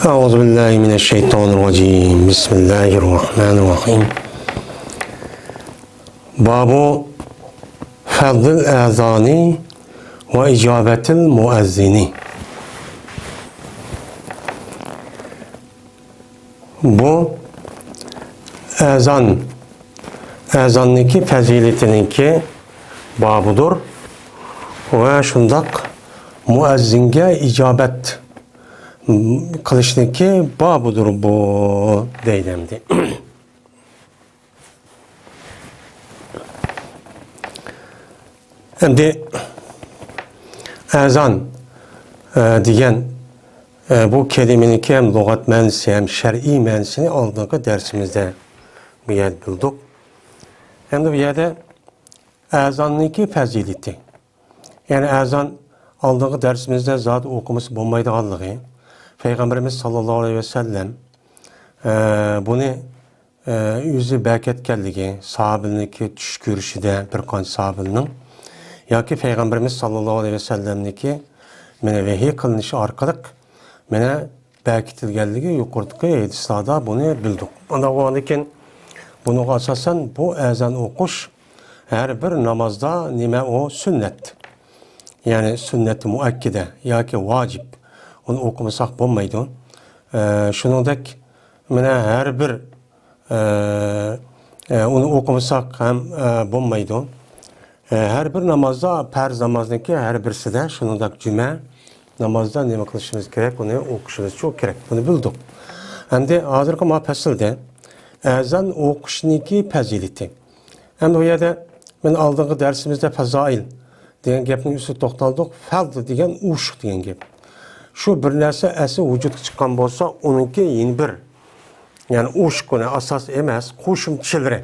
Euzu billahi mineşşeytanirracim. Bismillahirrahmanirrahim. Babu fadl azani ve icabetil muezzini. Bu ezanniki faziletininki babudur ve şundak muezzinge icabet kılıştaki babudur bu deylemdi. Şimdi ezan diyen bu kelimenin hem lügat mənisi hem şer'i mənisini aldığı dersimizde bir yer bildik. Hem de bir yerde ezanniki fazileti. Yani ezan aldığı dersimizde zaten okuması bulmaydığı Peygamberimiz sallallahu aleyhi ve sellem bunu yüzü berketkerligi, sahabeninki tuş görüşüde bir kanç sahabenin ya ki Peygamberimiz sallallahu aleyhi ve sellem'deki mene vehiy kılınışı arkalık mene berketilgerligi yukarıdaki hadislarda bunu bildik. Onda o andakin bunu asasen bu ezan okuş her bir namazda nime o sünnet. Yani sünnet-i muakkide ya ki vacip. Onu okumasak bulmaydı. Şunundaki her bir onu okumasak hem bulmaydı. Her bir namazda perz namazdaki her birisi de şunundaki cüme namazda ne kılışımız gerek, onu okuşumuz çok gerek. Bunu bildik. Hem de hazır kama pesilde ezan okuşundaki fazileti. Hem de o yerde ben aldığım dersimizde fazail diyen gepinin üstü toktaldık. Fazl diyen uşuk diyen gep. Şu bir narsa esi vücut çıkan bolsa onunki yeni bir yani uşkuna asas emas qo'shimchalar.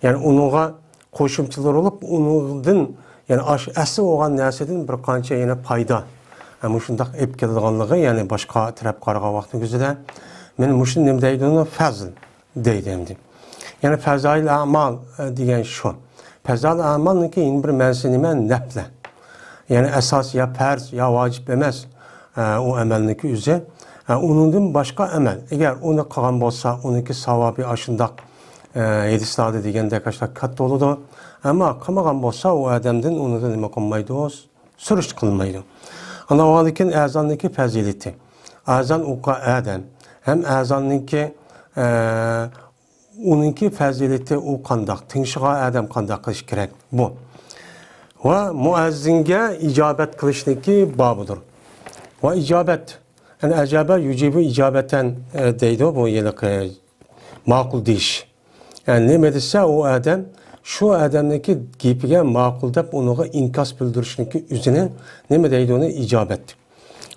Yani onunğa qo'shimchalar olup onundan yani esi olan narsadan bir qancha yana payda. Ama shundaq ep kelganligi yani boshqa taraf qaragan vaqtning o'zida men mushun nima deydi fazl deydi endi. Yani fazail amal degan shu. Fazail amalniki yeni bir ma'nosi nima nafla. Yani esas ya farz ya vacip emas. O emelniki üzere. Onundan başka emel. Eğer onu kılan bolsa, onunki savabı aşındak hadislarda degende kaçta kat oludu. Ama kılmagan bolsa o adamdan onu da nima kılmaydı, o sürüş kılmaydı. Ana o halikin ezanniki fazileti. Ezan oka adam. Hem ezanniki onunki fazileti o kandak. Tinşiğa adam kandak kılış gerek. Bu. Ve muezzinge icabet kılıştaki babudur. Ve icabet. Yani acabe yücebu icabeten deydi bu yıllık makul deyiş. Yani ne medise o adam şu adamdaki gipige makul deyip onu inkas bildirişindeki üzerine ne mi deydi onu icabet.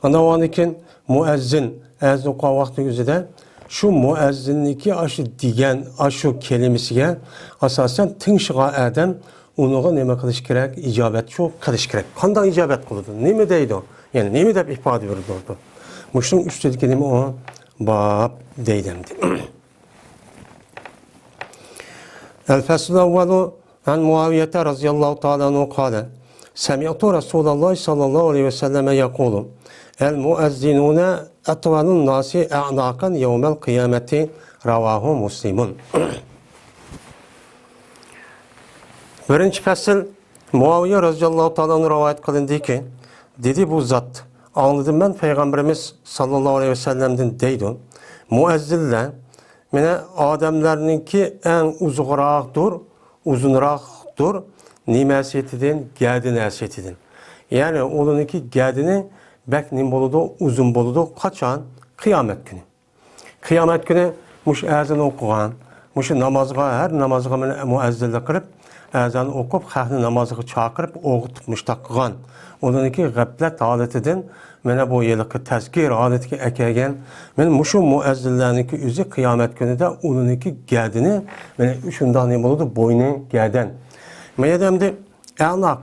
Ana o anikin muezzin ezan okuyan vakti üzerinde şu muezzinliki aşı diyen aşı kelimesiye asasen tinşiğa adam onu ne kılış gerek, icabet çok kılış gerek. Kandan icabet kıldı. Ne mi deydi o? Yani ne mi deyip ifade verirdi orada? Muşun üstündeki kelime o bab deylemdi. El-Fesl evvelu an Muaviyete razıyallahu ta'ala anhu kâle Semi'tu Resulallah sallallahu aleyhi ve selleme yakulu El-muezzinune etvanun nasi e'nakan yevmel kıyameti ravahu muslimun. Birinci fesl Muaviye razıyallahu ta'ala anhu rivayet kılındı ki dedi bu zat anladım ben Peygamberimiz sallallahu aleyhi ve sellem'den deydi. Muezzille mene adamlarınki en uzunraqdır niməsiyetidir, gədi nəsiyetidir. Yani onunki qədini bək nim boludu, uzun boludu. Kaçan? Kıyamet günü. Kıyamet günü muş ezan okuğan, muş namazga, her namazga mene muezzille kırıp ezan okup, xahni namazı çakırıp, oğutmuşta kıgan. Onunki gaflet haletidir. Mene bu yıllık tezkir adeti ekegen men muşu muezzillerninki üzü kıyamet günü de onunki gədini mene üçünden ne buludu boynu gədən. Mene demdi enak.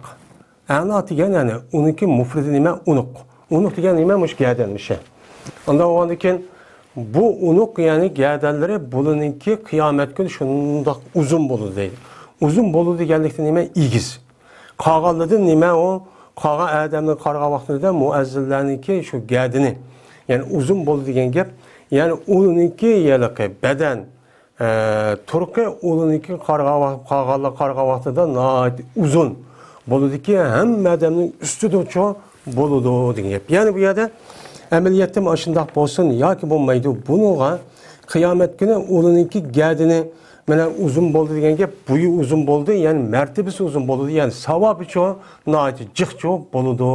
Enak diyen yani onunki mufridi nime unuk. Unuk diyen nimemiş gədenmiş. Onda o andakin bu unuk yani gədənləri bununki kıyamet günü şundak uzun bolu değil. Uzun bolu diyenlikte nime igiz. Kağalıdı nime o Qağa Ədəmlə qarğa vaxtında muəzzillərinki şu qədini, Yani uzun bo'ldi degan gap. Yani uninki yalaqi badan turqi uninki qarg'a vaqtida uzun bo'ladi-ki, hamma odamning ustida bo'ladi degan gap. Yani bu yerda amaliyotda mana shunday bo'lsin yoki bo'lmaydi. Bunuga qiyomat kuni uninki gadini mana uzun bo'ldi degan gap, bo'yi uzun bo'ldi, ya'ni martabasi uzun bo'ldi, ya'ni savobi cho, noiti jiqcho bo'ladi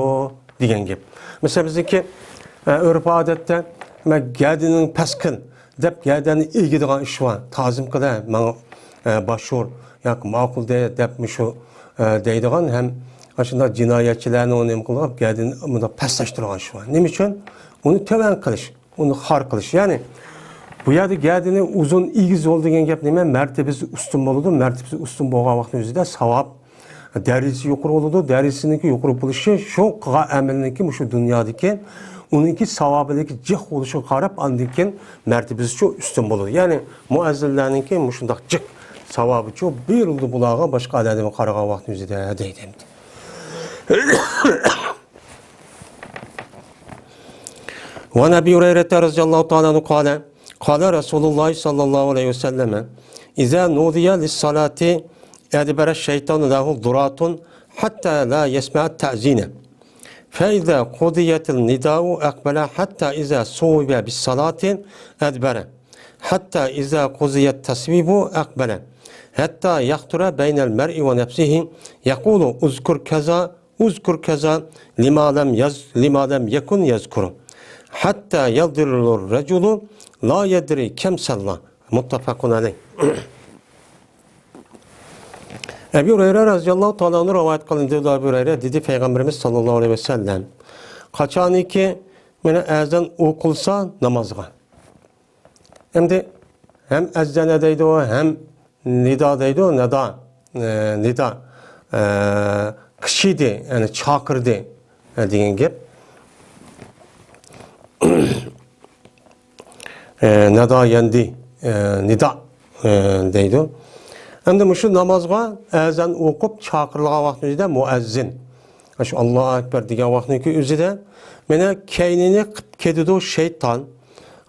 degan gap. Mesela bizdeki örf odatda gadining paskin deb gadani egadigan ish bor. Ta'zim qila, menga bashur yoki ma'qul deb shu deydigan ham shunday jinoyatchilarni uni nima qilib gadini bunda pastlashtirgan ish bor. Nima uchun? Uni to'van qilish, uni xor qilish. Ya'ni bu yerda gadini uzun egiz bo'ldi degan gap nima? Martabasi ustun bo'ladi. Martabasi ustun bo'lgan vaqtning o'zida savob darisi yuqori bo'ladi. Darisiniki yuqori bo'lishi shu qilgan amalniki shu dunyodagi uninki savobidagi jiq bo'lishiga qarab andikin martabasi shu ustun bo'ladi. Ya'ni muazzillarniki shunday jiq savobi shu berildi bularga boshqa odamga qaragan vaqtning o'zida deydi. وعن أبي هريرة رضي الله تعالى عنه قال رسول الله صلى الله عليه وسلم إذا نودي للصلاة أدبر الشيطان له ضرات حتى لا يسمع التأذين فإذا قضيت النداء أقبل حتى إذا صوب بالصلاة أدبر حتى إذا قضي التصويب أقبل حتى يخطر بين المرء ونفسه يقول اذكر كذا لما لم يكن يذكر حتى يضر الرجل لا يدري كم صلى متفق عليه. Ebu Hureyre radıyallahu ta'ala onu rivayet kılındı. Ebu Hureyre dedi Peygamberimiz sallallahu aleyhi ve sellem kaçani ki mene ezan okulsa namazga. Hem ezan edeydi o hem nida deydi o nida kişiydi yani çakırdı deyen gap. Nida yendi nida deydi o. Hem de şu namazga ezan okup çakırlığa vaktinde muezzin. Şu Allahu Ekber diye vaktindeki üzere mene keynini kedido o şeytan.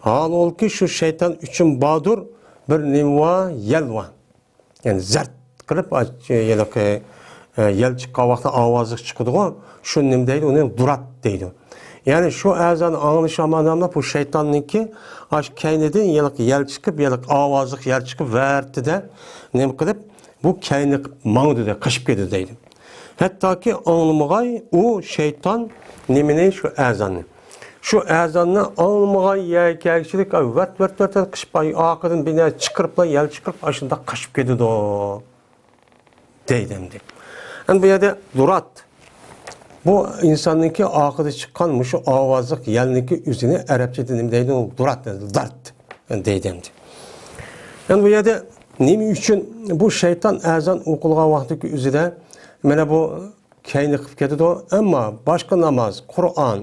Hal ol ki şu şeytan üçün badur bir nimva yelva. Yani zert kırıp yel çıkka vakti avazlık çıkıdı o. Şu nim deydi, onu durat deydi. Yani şu ezan anlaşamadanla bu şeytanınki aş keyneden yel çıkıp avazlık yer çıkıp verdi de ne kılıp bu keyni mağdı de kaşıp gidiyor deydi. Hatta ki anlamagay o şeytan nemine şu ezanı. Şu ezanını anlamagay yerkekçilik vert kışıp akıdın bine çıkırıpla yel çıkırıp aşında kaşıp gidiyor deydimdi. Yani bu yerde durat. Bu insanınki akıdı çıkan şu avazlık yelindeki üzerine Arapça dedim deydi durat dedi, dart deydimdi. Yani bu yerde nemi üçün bu şeytan ezan okulga vaxtiki üzere mene bu keyni qıp ketidi o. Ama başka namaz, Kur'an,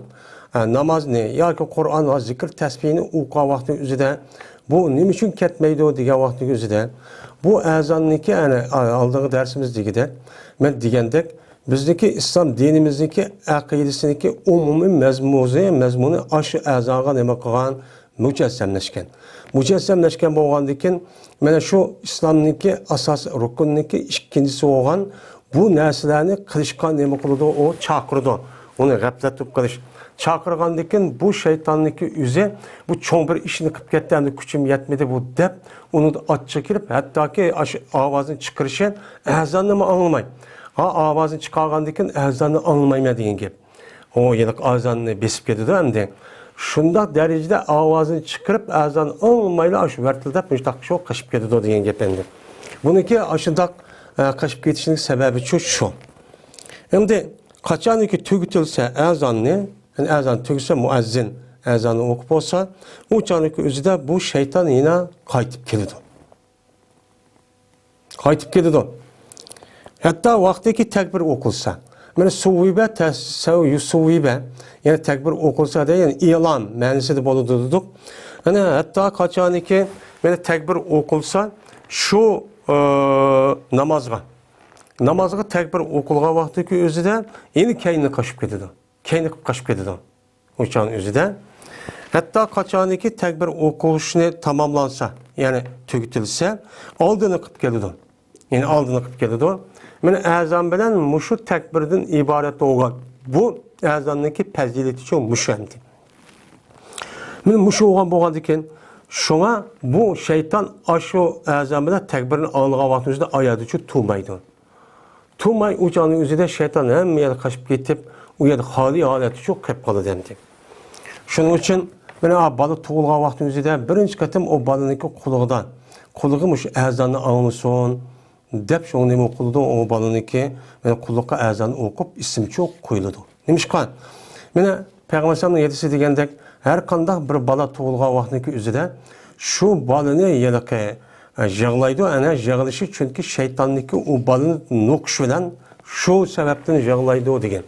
namaz ne? Ya ki Kur'an ve zikir tesbihini okuğa vaxtiki üzere bu nemi üçün ketmeydi o diye vaxtiki üzere bu ezanniki yani aldığı dersimiz digide ben digendek bizdeki İslam dinimizdeki akidesindeki umumi mezmunu aşı ezanğa neme kılgan mücessemleşken. Mücessemleşken bolgandikin mana şu İslamniki asas rukunniki ikincisi olgan bu narsalarni qilishga nima qiladi o chaqirdi. Uni g'aflatib qilish. Chaqirgandikin bu shaytonniki o'zi bu cho'ng bir ishni qilib ketdi, endi kuchim yetmedi bu deb uni ochcha kirib hattoki ovozini chiqarishi azonni anglamaydi. Ovozini chiqargandikin azonni anglamayman degan gap. O yiliq azonni besib ketdi endi. Şunda derecede avazını çıkarıp azan olmayla şu vertildep müştak şu kaşıp gidiyor diyen gap endi. Bununki aşındak kaşıp gitişinin sebebi şu. Hem de kaçan ki tügütülse azanını, yani azan tügülse muezzin azanı okup olsa, o canlıki özüde bu şeytan yine kaytıp geliyor. Kaytıp geliyor. Hatta vaktiki tekbir okulsa, yani suvibe, yani tekbir okulsa da yani ilan mənisi de bolu dedik. Yani hatta kaçan ki yani tekbir okulsa şu namazga tekbir okulga vaxtiki özü de yeni keynini kaşıp gidiyor. Keynini kaşıp gidiyor. Uçağın özü de. Hatta kaçaniki tekbir okuşunu tamamlansa, yani tüketilse, aldığını kıp geldi. Yani aldığını kıp geldi. Yani azan bilen muşu tekbirden ibaret olan bu azandaki pezileti çok müşendi. Yani muşu olan boğandiken, şuna bu şeytan aşı azan bilen tekbirin anlığa vaxtınızda ayadı ki tuğmaydı. Tuğmay ucanın üzerinde şeytan hem yerde kaçıp gitip, o yerde hali haleti çok kep kalı dendi. Şunun için ben balı tuğulğa vaxtın üzerinde birinci katım o balınınki kuluğdan. Kuluğumuş azanını anlısın. Dep şoğun nemi okuludu o balınınki. Ben kuluğa azanını okup isim çok koyuludu. Neymiş kan? Ben Peygamber yedisi degendek her kandak bir bala tuğulğa vaxtınki üzerinde şu balını yelike jağlaydı. Ana jağlışı çünkü şeytanlıki o balını nokş bilen şu sebepten jağlaydı o degen.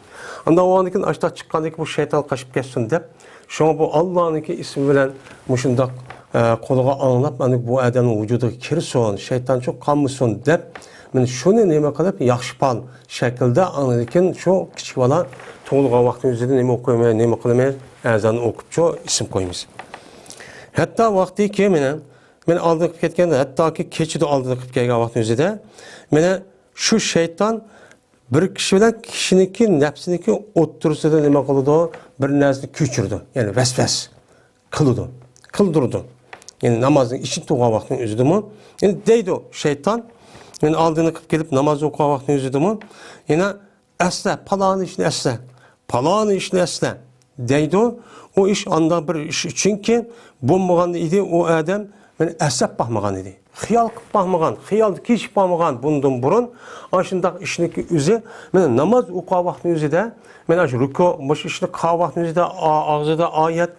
Anda o andakin açta çıkkandaki bu şeytan kaçıp geçsin dep. Şuna bu Allah'ınki ismi bilen muşundak koluğa anlap bu adamın vücudu kirson, şeytan çok kanmısın dep. Men şunu neme kılıp yaxşıpal şekilde anladıkken şu küçük bala toğluğa vaxtın üzerinde neme okuyamaya, neme kılamaya azanı okup şu isim koymuş. Hatta vakti ki men aldırıp ketken de hatta ki keçi de aldırıp ketken vaxtın üzerinde mene şu şeytan bir kişi bilen kişiniki nefsiniki otursa da neme kılıdı bir nersini küçürdü. Yani vesves kılıdı, kıldırdı. Yani namazın için tuğa vaxtın üzerinde mi? Yani deydi o şeytan. Yani aldığını kıp gelip namaz okuğa vaxtın üzerinde mi? Yani esle, palanı işini esle, palanı işini esle deydi o. O iş anda bir iş için ki bulmağan idi o adam ben esep bakmağan idi. Xiyal kıp bakmağan, xiyal hiç bakmağan bundan burun. Aşındak işindeki üzü, ben namaz okuğa vaxtın üzerinde, ben aşı rüko, başı işini kağa vaxtın üzerinde, ağzıda ayet,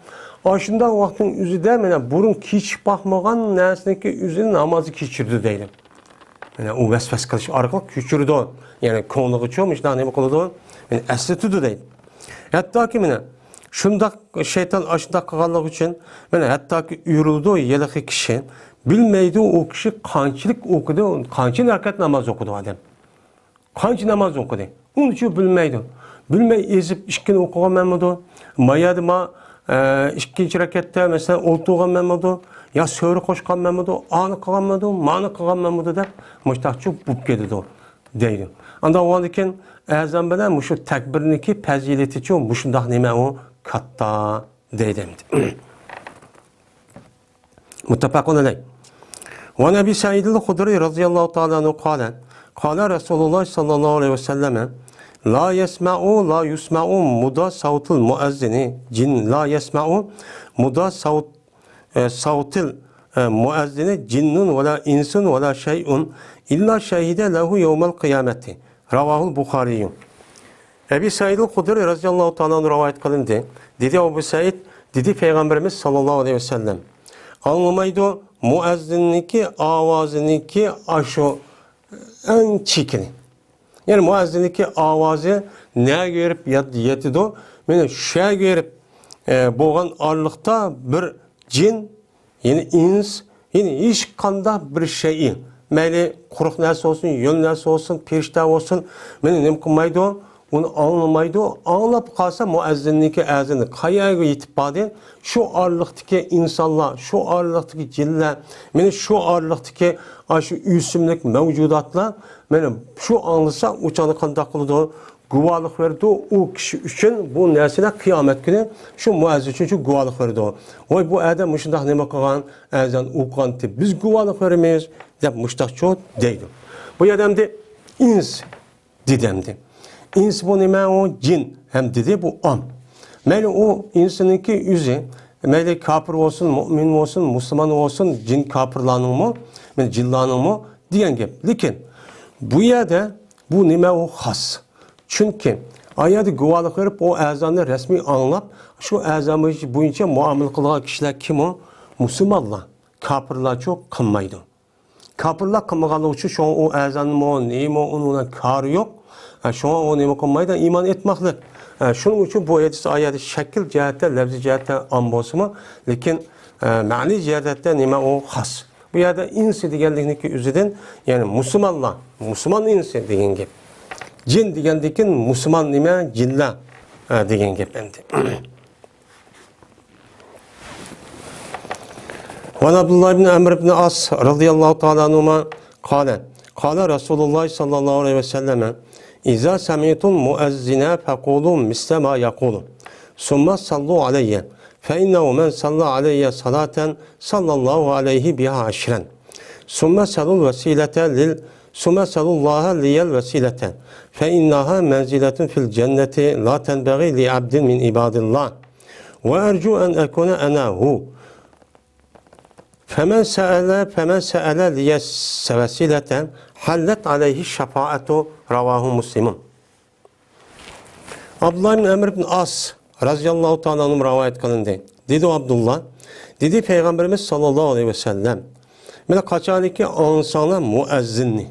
aşındak vaxtın üzerinde, ben burun hiç bakmağan nesindeki üzü namazı keçirdi deydim. Yani o vesves kılış arkalık küçürdü o. Yani konuğu çoğumuş daha ne kılıdı. Yani esli tutu deydim. Hatta ki mene şunda şeytan aşında kalmak için mene hatta ki yürüldü yelaki kişi bilmeydi o kişi kançılık okudu. Kançın hareket namaz okudu adam. Kançı namaz okudu. Onun için bilmeydi. Bilmey ezip işkin okuğan memnundu. Mayadı ma ikinci rakette mesela oltuğan memnundu. Ya söğürü koşkan memnundu. Anı kılan memnundu. Manı kılan memnundu da müştakçı bup geldi o deydi. Anda o andiken azam bilen muşu tekbirniki pezileti çoğu muşundak neme o katta deydemdi. Muttafakun aleyh. Ve Nebi Said el-Hudri radıyallahu ta'ala anhu kâle. Kâle Resulullah sallallahu aleyhi ve selleme la yesma'u la yusma'u muda savtul muezzini cin la yesma'u muda savtil muezzini cinnun ve la insun ve la şey'un illa şehide lehu yevmel kıyameti. Ravahul Bukhariyyum. Ebi Said el-Hudri radıyallahu ta'ala rivayet kılındı. Dedi Ebu Said, dedi Peygamberimiz sallallahu aleyhi ve sellem. Anlamaydı muezzinniki avazıniki aşo en çikini. Yani muezzinniki avazı neye görüp yetido? Yani şeye görüp boğan arlıkta bir cin, yani ins, yani hiç kanda bir şeyi. Meyli kuruk neresi olsun, yön neresi olsun, perişte olsun. Yani ne kılmaydı o? Onu anlamaydı o. Anlayıp kalsa muezzinniki azını kayaya yetip badi. Şu ağırlıktaki insanlar, şu ağırlıktaki cinler, yani şu ağırlıktaki şu üsümlük mevcudatlar, yani şu anlısa uçanı kandak kılıdı. Guvalık verdi o kişi için bu nesine kıyamet günü şu muezzin için şu guvalık verdi o. Vay bu adam müştak neme kılan, azan okuyan biz guvalık vermeyiz. Dep müştak çok deydi. Bu adam de ins dedemdi. İns bu neme o cin hem dedi bu am. Meyli o insanınki yüzü, meyli kafir olsun, mümin olsun, Müslüman olsun, cin kafirlanın mı, meyli cillanın mı diyen gibi. Lakin bu yerde bu neme o has. Çünkü ayeti guvalık verip o azanı resmi anlap şu azamı boyunca muamele kılan kişiler kim o? Müslümanlar. Kafirler çok kılmaydı. Kafirler kılmagalı için şu an o azanın mı, neyim o, onun karı yok. Şu an o neyim kılmaydı iman etmekle. Şunun için bu ayeti şekil cihette, lefzi cihette ambosuma. Lakin mani cihette neyim o has. Bu yerde insi diyenliğindeki üzerinde yani Müslümanlar, Müslüman insi diyen gibi. Cin degendekin Müslüman nime cinler degen gep endi. Ve Abdullah ibn Amr ibn As radıyallahu ta'ala anhuma kâle Resulullah sallallahu aleyhi ve selleme İzâ semi'tum muezzine fekûlû mislema yakûlû summa sallu aleyye fe innehu men salla aleyye salaten sallallahu aleyhi biha aşren summa salul vesilete lil summa salullaha liyel vesilete fe innaha menziletun fil cenneti la tenbeği li abdin min ibadillah ve ercu en ekune enahu Femen se'ele liyes vesileten hallet aleyhi şefaatu ravahu Müslimun. Abdullah bin Amr bin As radıyallahu ta'ala anhum rivayet kılındı. Dedi o Abdullah, dedi Peygamberimiz sallallahu aleyhi ve sellem, böyle kaçaniki ansana muezzinni.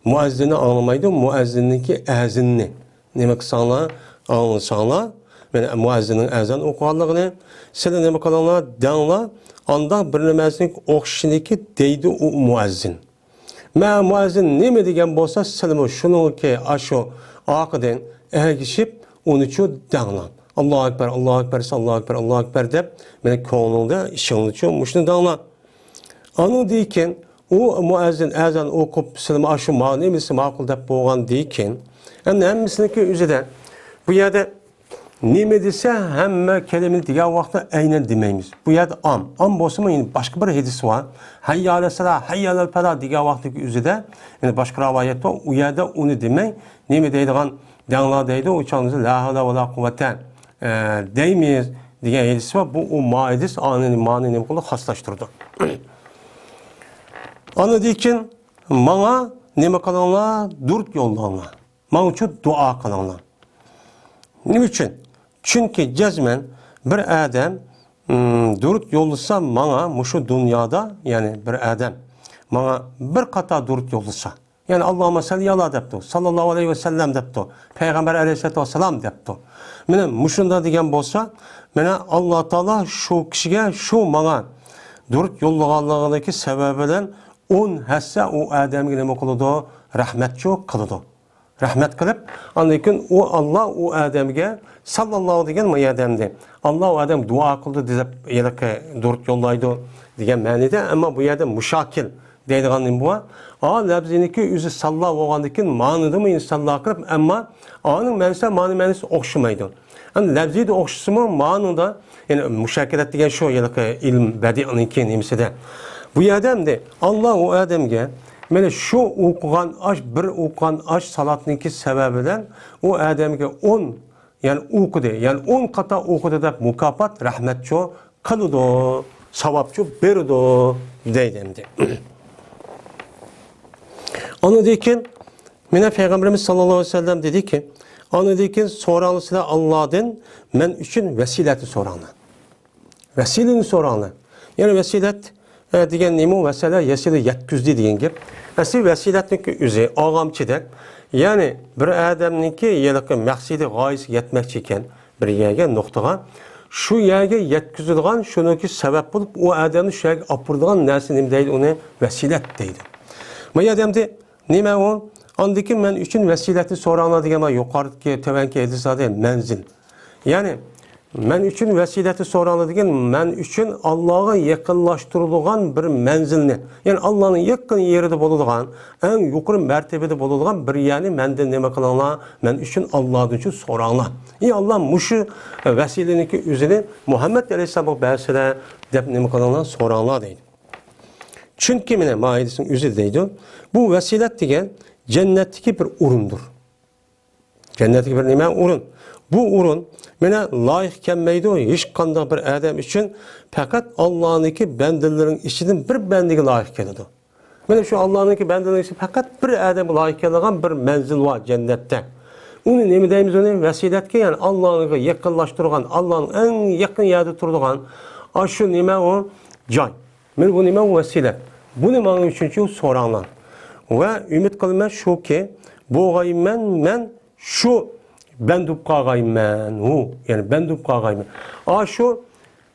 Muezzini anlamaydı, muezzinniki ezinni. Demek sana ansana, yani muezzinin ezan okuallığını, sile demek olanlar danla, anda bir niməsini oxşiniki deydi o muezzin. Mən muezzin neme degen bolsa silimi şunun ki aşo aqiden ergişip onu ço dağlan. Allahu ekber, Allahu ekber, Allahu ekber, Allahu ekber dep meni koynunda işini ço muşunu dağlan. Onu deyken o muezzin ezan okup silimi aşo ma nemesi maqul dep bolğan deyken hem hemmisiniki üzeden bu yerde neme dese hemme kelimeni diğer vaxtda aynen demeyimiz. Bu yerde am. Am bolsa mı yani başka bir hadis var. Hayya ala salah, hayya ala fela diğer vaxtdaki üzede yani başka rivayet var. O yerde onu demey. Neme deydiğen danlar deydi. O çağınızda la havle ve la kuvvete deymeyiz diğer hadis var. Bu o maidis anını manini kulu haslaştırdı. Anı deyken bana neme kalanlar durt yollanlar. Bana için dua kalanlar. Ne için? Çünkü cezmen bir adam durt yollusa bana muşu dünyada yani bir adam bana bir kata durt yollusa yani Allahümme salli ala deptu sallallahu aleyhi ve sellem deptu Peygamber aleyhissalatu vesselam deptu mene muşunda degen bolsa mene Allah Teala şu kişiye şu bana durt yollağanlığındaki sebebiyle 10 hisse o adamı neme kılıdı rahmetçi kılıdı. Rahmet kılıp, anlayın o Allah o adamge sallallahu degen mi adamdı. Allah o adam dua kıldı dizip yelke dört yollaydı degen manide ama bu yerde müşakil deydiğinin bu. A labziniki yüzü sallallahu oğandikin manıdı mı sallallahu kılıp ama anın manisi okşumaydı. Yani labzi de okşusu mu manında yani müşakilat degen şu yelke ilm bedi'ninki nimsede. Bu adamdı Allah o adamge Mene şu okugan aş bir okugan aş salatniki sebebiyle o adamge 10 yani okudu yani 10 kata okudu da mukafat rahmetço kalıdo savapço berdo deydemdi. Onu deyken mene Peygamberimiz sallallahu aleyhi ve sellem dedi ki onu deyken soranlısıyla Allah'ın men için vesileti soranlar. Vesilini soranlar. Yani vesilet degen nemu mesela yesili yetküzdi degen gep. Asıl vesiletniki üzü ağamçıdak. Yani bir adamniki yelaki maksidi gayesi yetmekçi iken bir yerge noktaga şu yerge yetküzülgan şununki sebep bulup o adamın şu yerge apırdıgan nersi nime deydi onu vesilet deydi. Ma adamda nime o? Andaki men üçün vesileti soranlar degen ama yukarıdaki tevenki edilsade menzil. Yani men üçün vesileti soranlar degen men üçün Allah'a yakınlaştırılgan bir menzilni. Yani Allah'ın yakın yerinde bulungan, en yukarı mertebede bulungan bir yani mende neme kılanlar, men üçün Allah'ın üçün soranlar. Allah muşu vesileniki üzerine Muhammed Aleyhisselam'ın bahsede dep neme kılanlar soranlar deydi. Çünkü mine maidesinin üzeri deydi. Bu vesilet degen cennetteki bir urundur. Cennetteki bir neme urun. Bu urun mene layık kelmeydi o hiç kandak bir adam için fakat Allah'ınki bendelerin içinden bir bendigi layık keledi. Mene şu Allah'ınki bendelerin içi fakat bir adam layık kelediğin bir menzil var cennette. Onu nemi deyimiz onu vesiletke yani Allah'ınki yakınlaştırgan, Allah'ın en yakın yerde turduğun aşı nime o cay. Mene bu nime o vesilet. Bu nime üçüncü soranlar. Ve ümit kılma şu ki bu gayim men şu ben dupka gaymen yani ben dupka gaymen.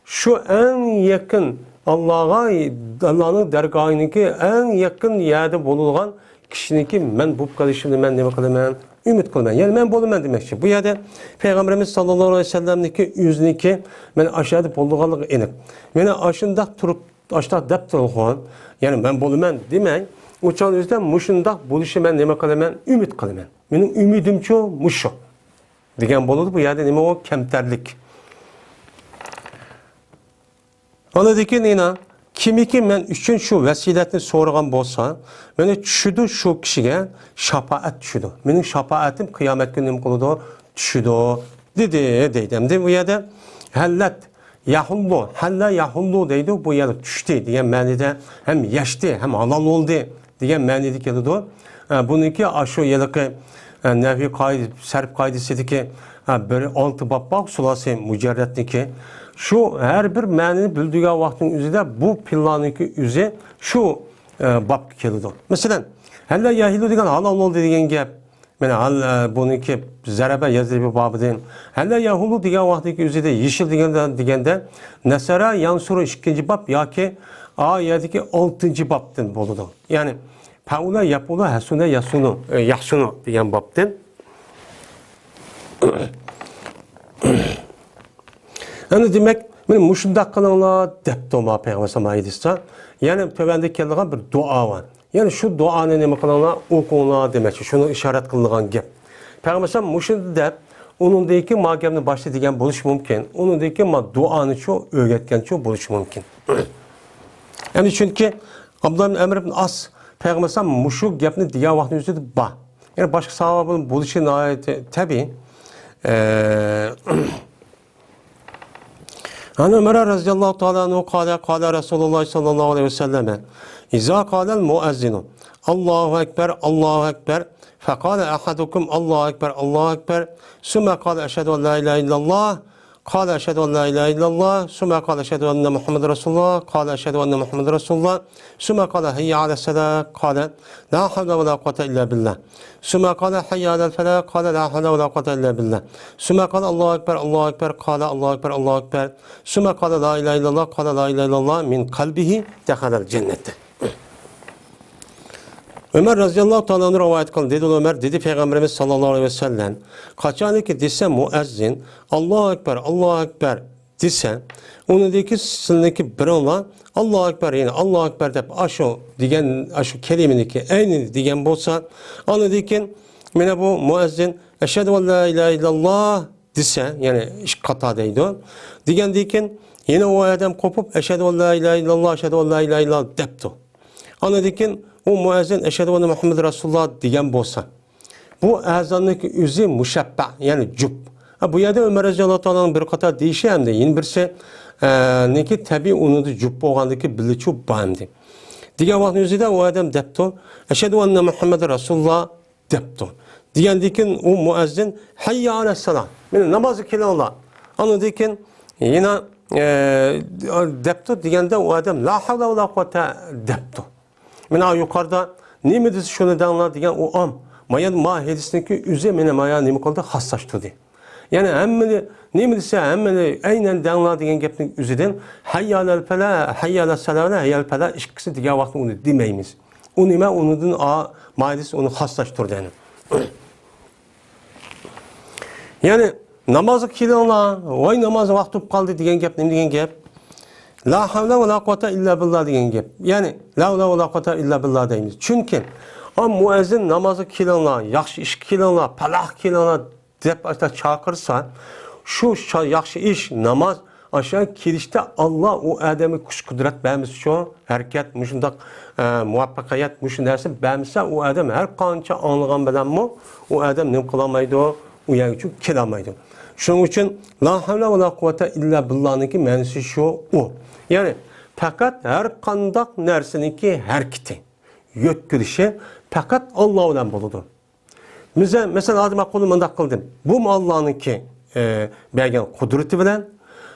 Şu en yakın Allah'ın dergahındaki en yakın yerde bulungan kişininki men dupka dışında men demek kılmen ümit kılmen. Yani men bolumen demek için. Bu yerde Peygamberimiz sallallahu aleyhi ve sellem'deki yüzniki men aşağıda bulunganlık enik. Mene aşında turup aşta dep turgan. Yani ben boluman demang. O'shan o'zida mushundaq bo'lishi men nima qilaman? Umid qilaman. Mening umidimcha mushu. Degan bo'ladi. Bu yerda nima o kamtarlik. Anadaki nina kimiki men uchun shu vasilatni so'ragan bo'lsa, meni tushidi shu kishiga shafaat tushidi. Mening shafaatim qiyomat kuni nima qiladi? Tushidi dedi deydi. Endi bu yerda hallat yahullu, halla yahullu deydi. Bu yerda tushdi degan ma'noda ham yashdi, ham halol bo'ldi degan ma'noda keladi. Buniki shu yilqi nahviy qoida, sarf qoidasidagi bir 6 bob bor, sulasi mujarradniki. Şu her bir ma'nini bildiği vaktin üzerinde bu planiki üzeri şu bab keldi. Mesela halla yahilu degan halal oldu degan gap. Mana buniki zaraba yazılıb babıdan. Halla yahulu degan vaqtdagi üzerinde yeşil deganda nasara yansuru 2. bab yoki oyatdagi 6. babdan bo'ladi. Ya'ni paula yapula hasuna yasunu yahsunu degan babdan. Yani demek benim muşundaq qilinglar debdi ma Peygamber sallallahu yani tövende kelgan bir dua var. Yani şu duanı nima qilinglar o'qinglar demoqchi. Shuni ishorat qilingan gap. Peygamber sallallahu mushunda deb uningdagi ma gapni boshla degan bo'lishi mumkin. Uningdagi ma duani shu o'rgatgancha bo'lishi mumkin. Yani çünkü Abdullah ibn Amr ibn As Peygamber sallallahu mushu gapni degan vaqtning o'zida bor. Yani boshqa sahobaning bo'lishi tabiiy. An Ömer radıyallahu ta'ala anhu qala Resulullah sallallahu aleyhi ve sellem İza qalal muazzinu Allahu ekber Allahu ekber faqala ahadukum Allahu ekber Allahu ekber summa qala eşhedü en la ilahe illallah qala eşhedü en la ilahe illallah summa qala eşhedü enne Muhammed Resulullah qala eşhedü enne Muhammed Resulullah summa qala hayya ala salah qala la havle ve la kuvvete illa billah summa qala hayya ala falah qala la havle ve la kuvvete illa billah summa qala Allahu ekber qala Allahu ekber summa qala la ilahe illallah qala la ilahe illallah min kalbihi dehalal cennette. Ömer radıyallahu ta'ala anhu rivayet kıldı. Dedi Ömer, dedi Peygamberimiz sallallahu aleyhi ve sellem, kaçanı ki dese müezzin, Allahu Ekber dese, onun deki sınıdaki bir olan, Allahu Ekber yani Allahu Ekber deyip aşu kelimeniki aynı diyen bolsa, onu dekin, mene bu müezzin, eşhedü en la ilahe illallah dese, yani iş katadaydı. Diyen dekin, yine o adam kopup, eşhedü en la ilahe illallah, eşhedü en la ilahe illallah depti. Onu dekin, o müezzin eşhedü enne Muhammed Resulullah diyen bolsa. Bu azandaki üzü müşebbe yani cüb. Bu yerde Ömer radıyallahu anh'ın bir kata deyişi hem de yine birisi neki tabi onu da cüb olgandaki bilici bağımdı. Diyen vaktin üzüde o adam depto eşhedü enne Muhammed Resulullah depto. Diyen dikin o müezzin hayya aleyhisselam. Yani namazı kılanlar. Onu dikin yine depto diyende o adam la havle ve la kuvvete depto. Mena yukarıda ne mi dese şunu danlar diyen o am. Mayan mahedisindeki üze mene maya ne mi kaldı hassashtı di. Yani hemmeli ne mi dese hemmeli aynen danlar diyen gepnin üzeden hayyalel fela hayyalel salana hayyalel fela işkisi diye vakti onu demeyimiz. O nime onudun mahedis onu hassashtırdı yani. Yani namazı kılanlar vay namazı vakti kaldı diyen gep ne diyen gep. La havle ve la kuvvete illa billah degan gap. Yani la havle ve la kuvvete illa billah deymiz. Çünkü o müezzin namazı kılanlar, yaxşı iş kılanlar, palah kılanlar dep çağırsa şu yaxşı iş namaz aşağı kirişte Allah o adamı kuş kudret vermiş şu hareket müşundak muvaffakiyet müşun derse vermişse o adam her kança anlayan bilen mi o adam ne kılamaydı o yer için kılamaydı. Şunun için la havle ve la kuvvete illa billah'nınki mensi şu o. Yani fakat her kandak nersiniki hareketi, yötkülüşü fakat Allah olan buludu. Mesela adıma kolu mındak kıldım. Bu mu Allah'ınki belgen kudreti bilen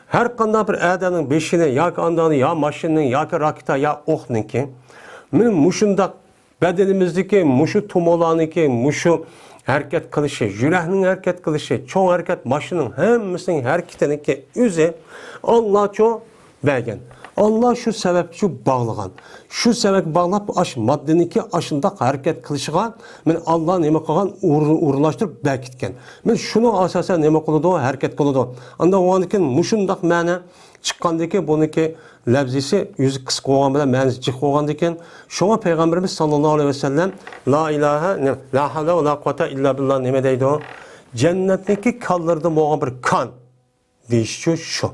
her kandak bir adamın beşini ya ki andağını ya maşının ya ki rakita ya ohnınki benim muşundak bedenimizdeki muşu tumolanınki muşu hareket kılışı, yüreğinin hareket kılışı, çoğu hareket maşının hemmisinin hareketindeki üzü Allah çoğu belgen. Allah şu sebepçi bağlagan. Şu sebep bağlap aş maddeniki aşında hareket kılışıgan. Men Allah neme kılgan uğurlaştırıp belkitken. Men şunu asasen neme kılıdı hareket kılıdı. Anda o anıkin muşundak mene chiqqandan keyin buniki labzisi yuzi qisqa bo'lgan bilan ma'nosi jiq bo'lgandan keyin shunga payg'ambarimiz sollallohu alayhi vasallam la ilaha la havla va la quwwata illa billah nima deydi? Jannatniki konlarida bo'lgan bir kon deyishi shu.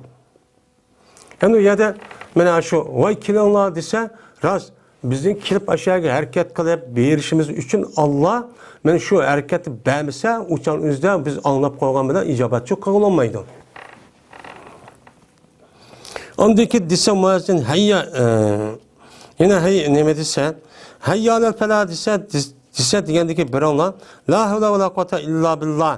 Yani u yerda mana shu voy kelinglar desa, rost bizning kelib aşağıya harakat qilib berishimiz uchun Alloh mana shu harakatni bermasa, o'shan o'zida biz anglab qo'ygan bilan ijobatchi qilolmaydi. Ondaki desa muazzin hayya yine hayya nima desa, hayya alal falah desa degandiki bir Allah la havla va la quwwata illa billah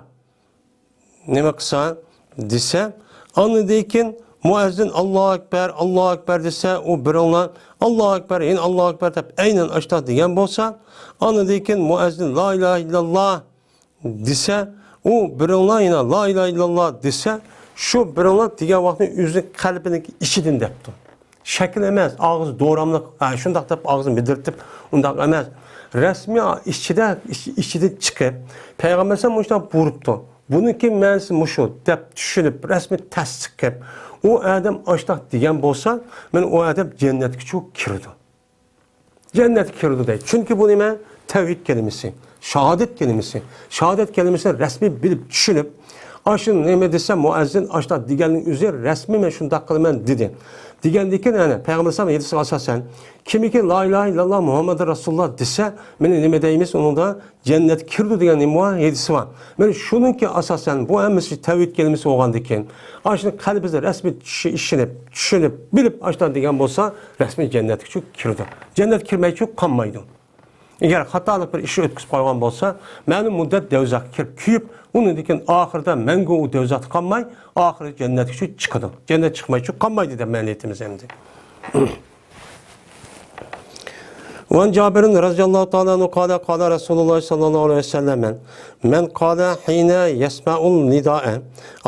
nima qilsa desa, ondan muazzin Allahu Ekber desa, o bir Allah Allahu Ekber, yine Allahu Ekber deb aynen aşağı degan bo'lsa, ondan keyin muazzin la ilahe illallah desa, o bir Allah yine la ilahe illallah desa, şu bir Allah degan vaqtni o'zi qalbining ichidan debdi. Shakl emas, og'iz doğramliq, shundaq deb og'zini bidirtib, undaq emas. Rasmiy ichidan chiqib, payg'ambar ham shunday buyuribdi. Buniki ma'nosi mushu deb tushunib, rasmiy tasdiqlab, o adam aştaq degan bo'lsa, men o adam jannatga kirdi. Jannatga kirdi deydi. Chunki bu nima? Tavhid kelimesi, shahodat kelimesi. Shahodat kelimesini rasmiy bilib tushunib, aşın nima desa muazzin aştaq deganning o'zi rasmiy men shundaq qilaman dedi. Degandan keyin ana payg'ambar sollallohu alayhi vasallam asosan kimiki la ilaha illallah Muhammedur Rasulullah desa, meni nima deymiz unda jannat kirdi degan nima hadisi var. Men shuningki asosan bu hammasi tavhid kelimesi bo'lgandan keyin ashuni qalbimizda rasmiy tushunib, bilib aştaq degan bo'lsa, rasmiy jannatga kirdi. Jannat kirmaychi qolmaydi. Eğer hatalık bir işi ötküz koygan bolsa, ma'lum muddat devzakka kirib kuyib, undan keyin oxirida mangu u devzakda qolmay, oxiri jannatga chiqadi. Jannat chiqmaychi qolmaydi deb ma'niyatimiz endi. وعن جابر رضي الله تعالى عنه قال رسول الله صلى الله عليه وسلم من قال حين يسمع النداء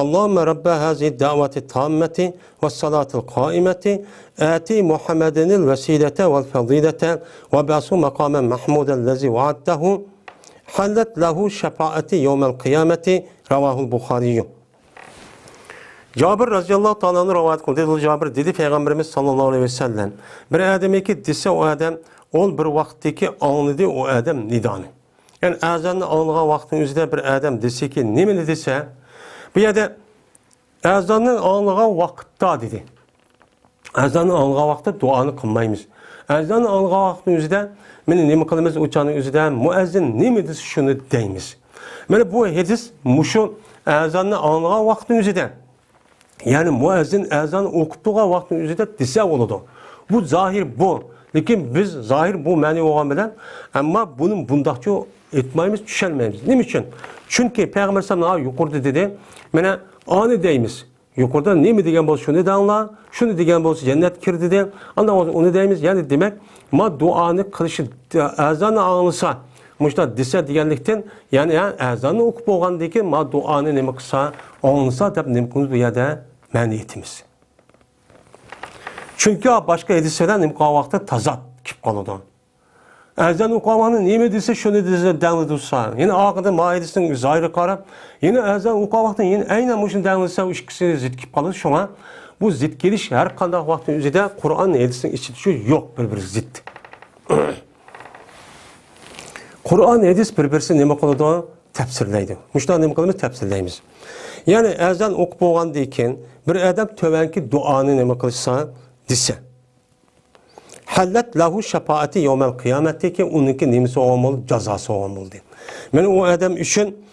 اللهم رب هذه الدعوة التامة والصلاة القائمة آتي محمد الوسيلة والفضيلة وبعث مقاما محمودا الذي وعدته حلت له شفاعة يوم القيامة رواه البخاري. Cabir radıyallahu ta'ala'nın rivayet kıldı. Cabir dedi Peygamberimiz sallallahu aleyhi ve sellem bir adamı ki dese o adam ol bir vaxtdaki anladı o adam nidanı. Yani azanını anlayan vaxtın üzerinde bir adam dese ki ne dese bu yerde azanını anlayan vaxtta dedi. Azanını anlayan vaxtta duanı kılmayımız. Azanını anlayan vaxtın üzerinde meni nemi kılımız uçanın üzerinde muezzin ne dese şunu deyimiz. Yani bu hadis muşu azanını anlayan vaxtın üzerinde. Yani muezzin azan okuttuğa vaxtın üzerinde dese oldu. Bu zahir bu. Lakin biz zahir bu mani olan bilen ama bunun bundakça etmeyimiz, düşelmeyimiz. Ne için? Çünkü Peygamber sallallahu yukarıda dedi, bana anı deyimiz. Yukarıda ne mi degen bolsa şunu da anla, şunu degen bolsa cennet kirdi de, onu deyimiz. Yani demek, ma duanı kılışı, azanı anlısa, muşta dese degenlikten, yani azanı okup olgandaki ma duanı ne mi kısa anlısa, tabi ne mi konu bu yerde maniyetimiz. Çünkü başka hadislerden imkavakta tazat kip kalıdı. Azan ukavanın nime dese şunu dese denli dursa. Yine ağırda maidesinin zahiri karab. Yine azan ukavakta yine aynen muşun denlise o ikisini zit kip kalıdı. Şuna bu zit geliş her kandak vaktin üzerinde Kur'an hadisinin içi düşüyor. Yok bir zit. Kur'an hadis birbirisi nime kalıdı? Tefsirleydi. Muştan nime kalıdı tefsirleyimiz. Yani azan okup olgan deyken bir adam tövenki duanı nime kılışsa dese. Hallet lahu şefaati yevmel kıyameti ki onunki nimisi olmalı, cezası olmalı. Ben o adam için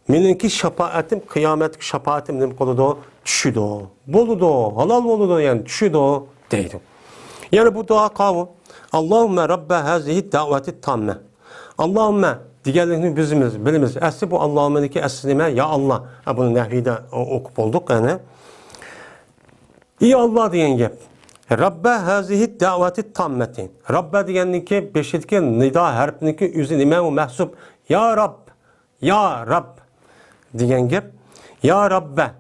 benimki şefaatim, kıyamet şefaatim ne koludu? Düşüdü. Boludu, halal boludu yani düşüdü deydi. Yani bu dua kavı. Allahümme Rabbe hazihi davati tamme. Allahümme diğerlerini bilimiz. Asli bu Allahümme'deki eslime ya Allah. Bunu nehvide okup olduk yani. İyi Allah diyen gep. Rabbe hazihi davati tammeti. Rabbe diyenlik beşitki nida harfindeki üzün imam-ı mehsub. Ya Rab, Ya Rab diyen gep. Ya Rabbe.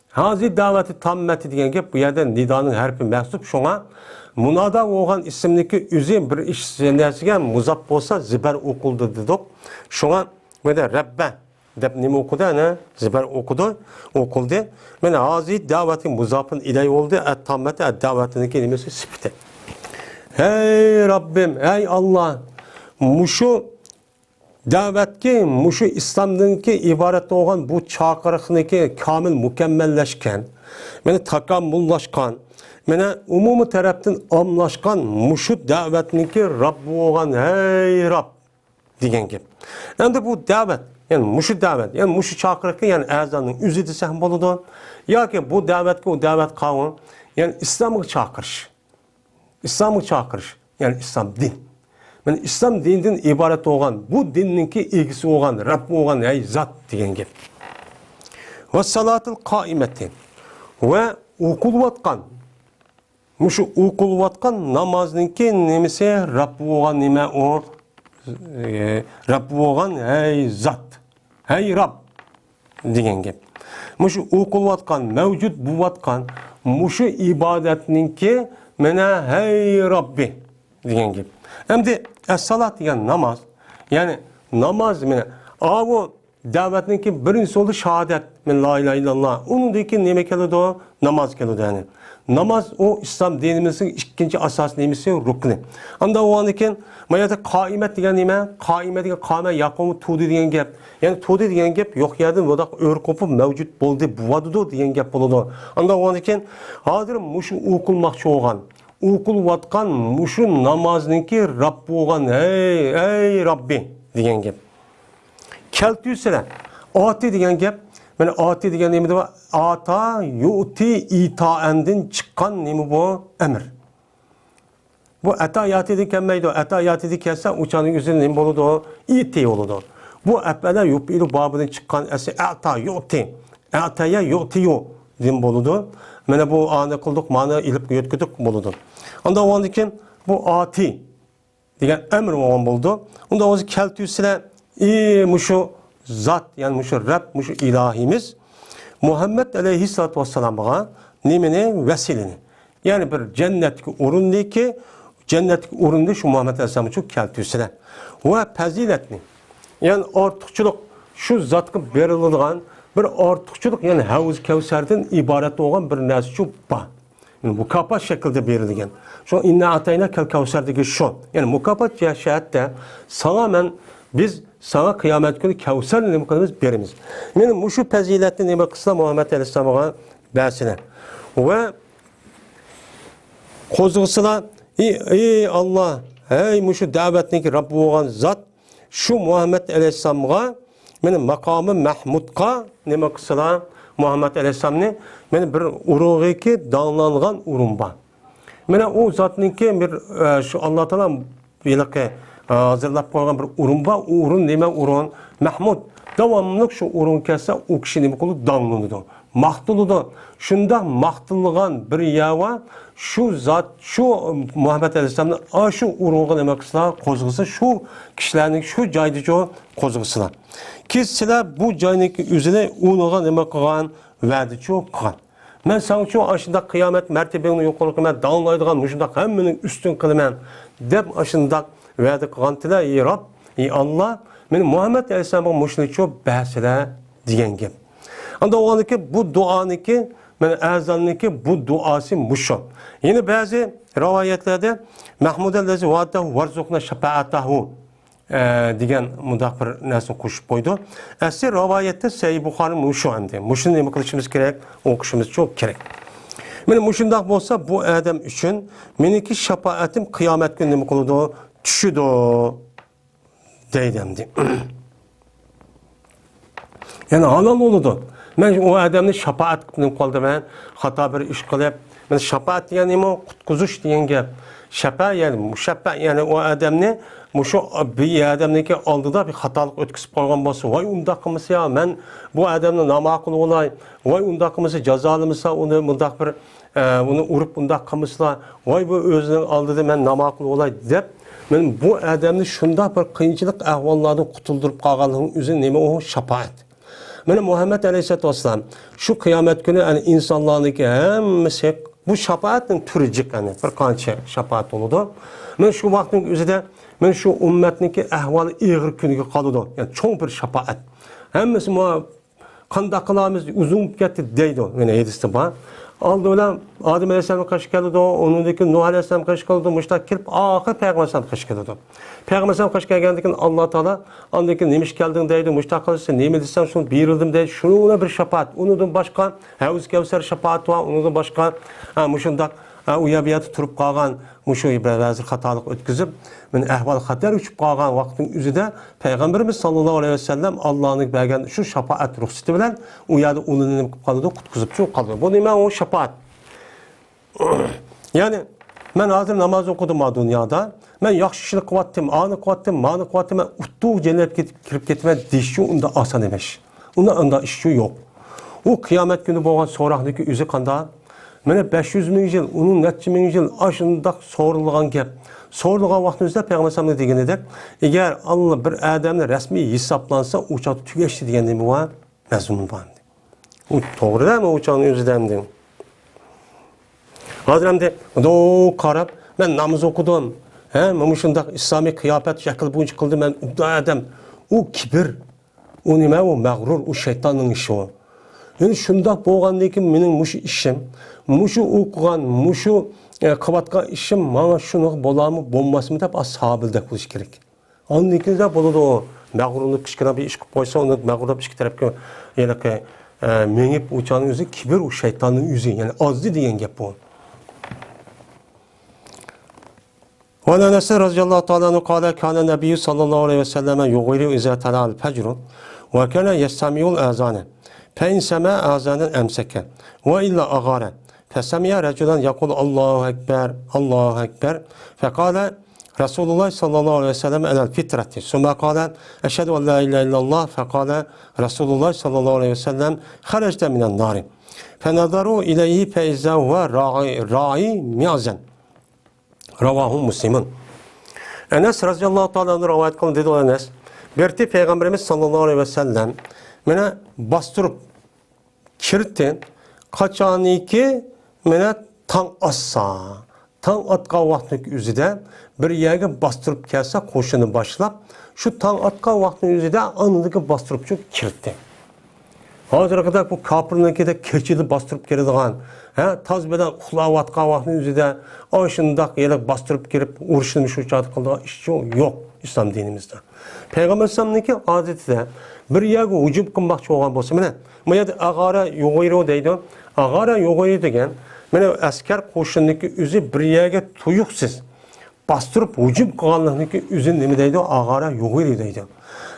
Hazihi davati tammeti diyen gep. Bu yerde nidanın harfi mehsub. Şuna munada olan isimdeki üzün bir iş zendesigen muzap olsa ziber okuldu dedik. Şuna böyle Rabbe deb nima o'qidi, ana zibar o'qildi. Mana hozir da'vatning muzofin ilay bo'ldi, at-tammati ad-da'vatiniki nimasi sifati. Hey Rabbim, ey Allah, mushu da'vatga, mushu islomdagi iborat bo'lgan bu chaqiriqniki komil mukammallashgan, mana takommullashgan, mana umumiy tarafdan omlashgan mushu da'vatniki Rabb bo'lgan, hey Rabb degan gap. Endi bu da'vat, yani mushu da'vat, yani mushu chaqiriqqa, yani azonning o'zi desam bo'ladi, yoki bu da'vatga u da'vat qavm, yani islomga chaqirish. İslam'ı çağırış, yani İslam din. Yani İslam dininden ibaret olan, bu dinninki ilgisi olan, Rabbi olan ey zat diyen gibi. Ve salatul kaimeti ve ukuluvatkan, muşu ukuluvatkan namazninki nemisi Rabbi olan nime o, Rabbi olan ey zat, ey Rab diyen gibi. Muşu ukuluvatkan, mevcut buvatkan, muşu ibadetninki mena hey Rabbi degan gap. Endi as-salat degan namoz, ya'ni namoz mena bu da'vatniki birinchi so'li shahodat, men la ilaha illalloh. Uningdagi nima keladi? Namoz keladi ya'ni. Namoz o islom dinimizning ikkinchi asosiy nimasi, rukni. Unda o'anikin mayada qoimat degan nima? Qoimat degan qoma yaqumu tudi degan gap. Ya'ni tudi degan gap yo'q yerdan vodoq o'rqopib mavjud bo'ldi, buvadidu degan gap bo'ladi. Unda o'anikin hozir mushu o'qilmoqchi bo'lgan, o'qilayotgan mushu namozniki Rabb bo'lgan, ey Rabbi degan gap. Keltirsizlar. Oti degan gap, mana oti degan nima deb ata yuti itaandin chiqqan nima bu? Emr. Bu ata yatidi kelmaydi. Ata yatidi kelsa uchaning o'zini nima bo'ladi? Iti bo'ladi. Bu apala yupilu babidan chiqqan asa ata yuti. Ataya yutiyu dim bo'ladi. Mana bu ani qildik, ma'no ilib yetkidik bo'ladi. Unda o'ndikin bu ati degan emr bo'ldi. Unda o'zi keltirsizlar, mushu zat, yani mushu Rabb, mushu ilahimiz Muhammed aleyhissalatu vesselam'a nimeni vesilini. Yani bir cennetki urundaki, cennetki urunda şu Muhammed aleyhisselam'ı çok keltirsizlar. Ve faziletni, yani ortukçuluk, şu zatga beriladigan bir ortukçuluk, yani havuz kevserden ibaret olan bir narsa şu ba. Yani mukafat şekilde berilgan. Şu inna atayna kel kevserdeki şu. Yani mukafat cihatte sana men biz sana kıyamet günü Kevser nima qilamiz beramiz. Yani mushu fazilatni nima qilsa Muhammed aleyhissalomga bersizlar. Ve qo'zg'isizlar, ey Allah, ey mushu da'vatniki Rabb bo'lgan zot, shu Muhammed aleyhissalomga meni maqomi Mahmudga nima qilsalar Muhammed aleyhissalomni meni bir urug'iki danglangan urun bor. Mana u zotniki bir şu Allah taolo bilaqa hazırlab qo'ygan bir urun bor. Urun nima urun? Mahmud. Davomli shu urun kelsa u kishi nima qiladi? Danglanadi. Maqtuladi. Shunda maqtilgan bir yava shu zot, shu Muhammed aleyhissalomni shu urunga nima qilsa, qo'zg'isa, shu kishilarning shu joyda qo'zg'isizlar. Ki sizlar bu joyniki o'zini unuga nima qilgan? Va'dachi qilgan. Men sana şu aşında kıyamet mertebeni yukarı kılman, dağınlaydıgan müşünde hemmenin üstün kılman deb aşında va'da qilgantilar, ey Rab, ey Allah, men Muhammed aleyhissalomga müşünde çok bahsile degan gap. Anda o'g'aniki bu duaniki, men azanniki bu duası muşu. Yine bazı rivayetlerde Mahmud allazi va'dahu varzuqna şafaatahu degan mundaq bir narsa qo'shib qo'ydi. Asli rivoyatda Sahih Buxoriy muşu endi. Muşuni nima qilishimiz kerak? O'qishimiz çok kerak. Mana mushundaq bo'lsa bu odam uchun meniki shafaatim qiyomat kuni nima qiladi? Tushidi deydi endi. Yani halol bo'ladi. Men o odamni shafaat qilib qoldiman, xato bir ish qilib, men shafaat degani nima? Qutqizish degan gap. Shafa yani mushabba, yani o adamni mushu bir adamniki oldida bir xatolik o'tkazib qolgan bo'lsa, voy unda qilmasa ya, men bu odamni nomaqul bo'lay, voy unda qilmasa jazolamasa, uni bundaq bir uni urib undaq qilmasa, voy bu o'zining oldida men nomaqul bo'lay deb, men bu odamni shunda bir qiyinchilik ahvollardan qutuldirib qolganligining o'zi nima? O shafaat. Mana Muhammed aleyhissalatu vesselam şu kıyamet günü yani insanlarniki hemmisi bu şafaatning turicik yani bir qancha shafaat bo'ladi. Men shu vaqtning o'zida men shu ummatniki ahvoli ig'ir kuniga qoladi. Yani cho'ng bir shafaat. Hemmesi ma qanday qilamiz uzun ketdi deydi. Mana hadisda bor. Aldı olan Adem Aleyhisselam kaç geldi o, onundaki Nuh Aleyhisselam kaç geldi, müştak kirip ahir Peygamber Aleyhisselam kaç geldi. Peygamber Aleyhisselam kaç geldiğinde Allah Teala andaki nemiş geldin deydi, müştak kalırsa neymi desem şunu birildim deydi, şuna bir şefaat, onundan başka Havuz Kevser şefaat var, onundan başka müşundak uyabiyatı turup kalgan muşu bazı hatalık ötküzüp men ahval xatar uçup kalgan vaktin üzüde Peygamberimiz sallallahu aleyhi ve sellem Allah'ın bergen şu şefaat ruhsati bilen uyada onun nima qilib qoldi, qutqizib chu qoldi. Bu nima o şefaat? Yani men hozir namoz o'qidim o dunyoda. Men yaxshi ishni qilyaptim, ani qilyaptim, mani qilyaptim. Men uttu jannatga kirib ketaman deyish unda oson emas. Unda ish yo'q. U qiyomat kuni bo'lgan so'roqniki o'zi qanday? Mana 500 ming yil, onun neçe ming yıl aşındaq so'rilgan gap. So'rilgan vaqtimizda Peygamber sallallahu degan edik, agar Allah bir odamni rasmiy hisoblansa, uçaq tugashdi degan nima bor? Mazmun bor. U to'g'ri-mi uçağın o'zidamdi? Hozir hamda do qarab, men namoz o'qidim. Mana shundaq islomiy qiyofat shakl bo'yicha qildim, men odam. U kibr, u nima, u mag'rur, u shaytonning ishi. Yani şundak boğandan ki benim muşu işim, muşu okugan, muşu kıvatkan işim, bana şunu bolamı, bombasımı da ashabılda kılış gerek. Onun için de bolu da o mağrurluk kışkına bir iş koysa onu mağrurlup işki tarafı yani ki menip uçağın yüzü kibir o şeytanın yüzü yani azdı diyen gap bu. Ve Enes radıyallahu ta'ala anhu kâle kâne nebiyyü sallallahu aleyhi ve selleme yuğiru izâ tala'al fecru ve kâne yestamiyul azâne. فإن سمع آذانا أمسك وإلا أغار فسمع رجلا يقول الله أكبر الله أكبر فقال رسول الله صلى الله عليه وسلم على الفطرة ثم قال أشهد أن لا إله إلا الله فقال رسول الله صلى الله عليه وسلم خرجت من النار فنظروا إليه فإذا هو راعي معزا رواه مسلم. Enes radıyallahu ta'ala rivayet kılın dedi o Enes. Berti Peygamberimiz sallallahu aleyhi ve sellem mene bastırıp kirtin kaçaniki mene tan assa. Tan atqa vaxtının üzüde bir yerge bastırıp kelse koşunu başlap şu tan atqa vaxtının üzüde anındaki bastırıp çok kirtti. Hazır kadar bu kapırındaki de keçili bastırıp kirdiğen tazbeden uxlav atqa vaxtının üzüde aşındak yelek bastırıp kirip uğraşılmış uçağı kıldığı iş yok İslam dinimizde. Peygamber Aleyhisselam'daki adeti de bir yerge hücum kılmakçı olan bolsa, mene, mene ağara yoğayro deydi, ağara yoğayro degen, mene asker koşundaki üzü bir yerge tuyuksuz, bastırıp hücum kılanlıkdaki üzün nemi deydi, ağara yoğayro deydi.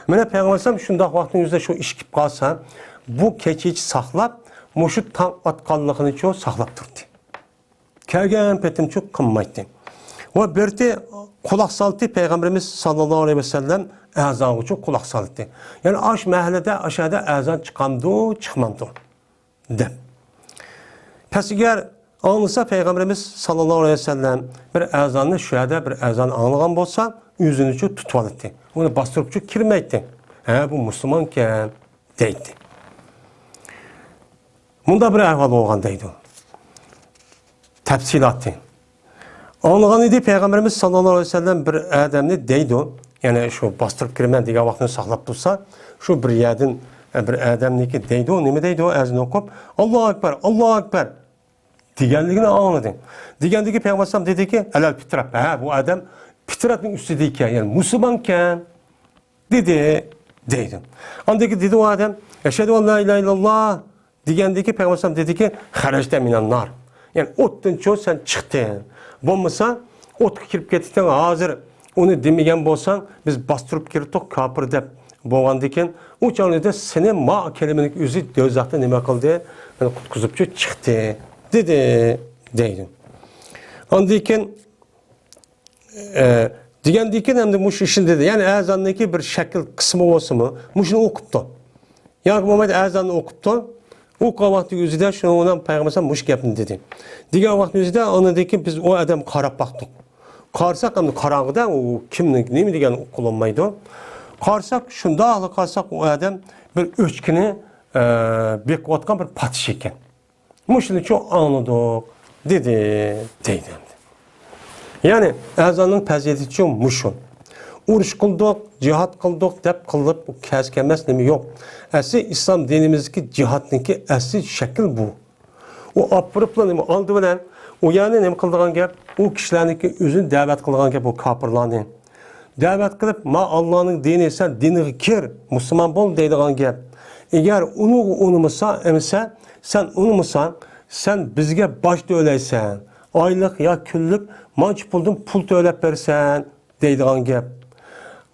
Mene Peygamber Aleyhisselam şundak vaktin yüzde şu iş kip kalsa, bu keçici saklap, muşu tam atkallıkını çoğu saklap durdu. Kelgen petim çok kımmaydı. Ve berti kulak saltı Peygamberimiz sallallahu aleyhi ve sellem azan için kulak saltı. Yani aş mahallede aşağıda azan çıkamdı, çıkmamdı. Dem. Pes eğer anlısa Peygamberimiz sallallahu aleyhi ve sellem bir azanını şöyle bir azan anlayan olsa yüzünü çok tutmalıdı. Onu bastırıp çok kirmeydi. Bu Müslümanken deydi. Bunda bir ahval olğandaydı. Tepsilatı. Anlayan idi Peygamberimiz sallallahu aleyhi ve sellem bir adamını deydi. Yani şu bastırıp kirmen diye vaxtını saxlap dursa, şu bir yerden bir adamını ki deydi o, nemi deydi o, azını okup, Allahu Ekber, Allahu Ekber diyenliğini anladı. Digendeki Peygamber sallallahu dedi ki, helal fitrat, bu adam fitratın üstüdeyken, yani Müslümanken deydi. Andaki dedi o adam, eşhedü en la ilahe illallah digendeki Peygamber sallallahu dedi ki, harajte minen nar. Yani ottan çoğu sen çıktın. Olmasa ot kirip kettikten hazır onu demegen bolsan biz bastırıp kirdik kapır dep bolgandiken o çağında seni ma kelimelik özü dözakta nima qildi? Yani qutquzupçu çıktı dedi deydi. Andiken degandiken hem de muş işin dedi. Yani azandaki bir şekil kısmı olsa mı? Muşunu okuptu. Yani Muhammed azanını okuptu. O vakti yüzüde şunu ona Peygamber muş gapni dedi. Diğer vakti yüzüde anadaki biz o adam qarab baktık. Qarsak hem qarağıda o kimlik nemi degen kullanmaydı. Qarsak şunda alı qarsak o adam bir öçkini bekvatkan bir patiş eken. Muşunu çok anladık dedi. Yani azanın peziyeti çok muşun. urush qildik, jihad qildik deb qilib kasb emas nima yo'q. Asli islom dinimizdagi jihadniki asli shakl bu. O apırıpla nima oldi bilan u yana nima qildigan gap, u kishilarniki o'zini da'vat qilgan gap bu kofirlarni. Da'vat qilib, "Ma Allohning dini sen diniga kir, musulmon bo'l" deydigan gap. Agar uni unumasa, emsa, sen unumasa, sen bizga bosh to'laysan. Oylik yo kunlik manch puldan pul to'lab bersan deydigan gap.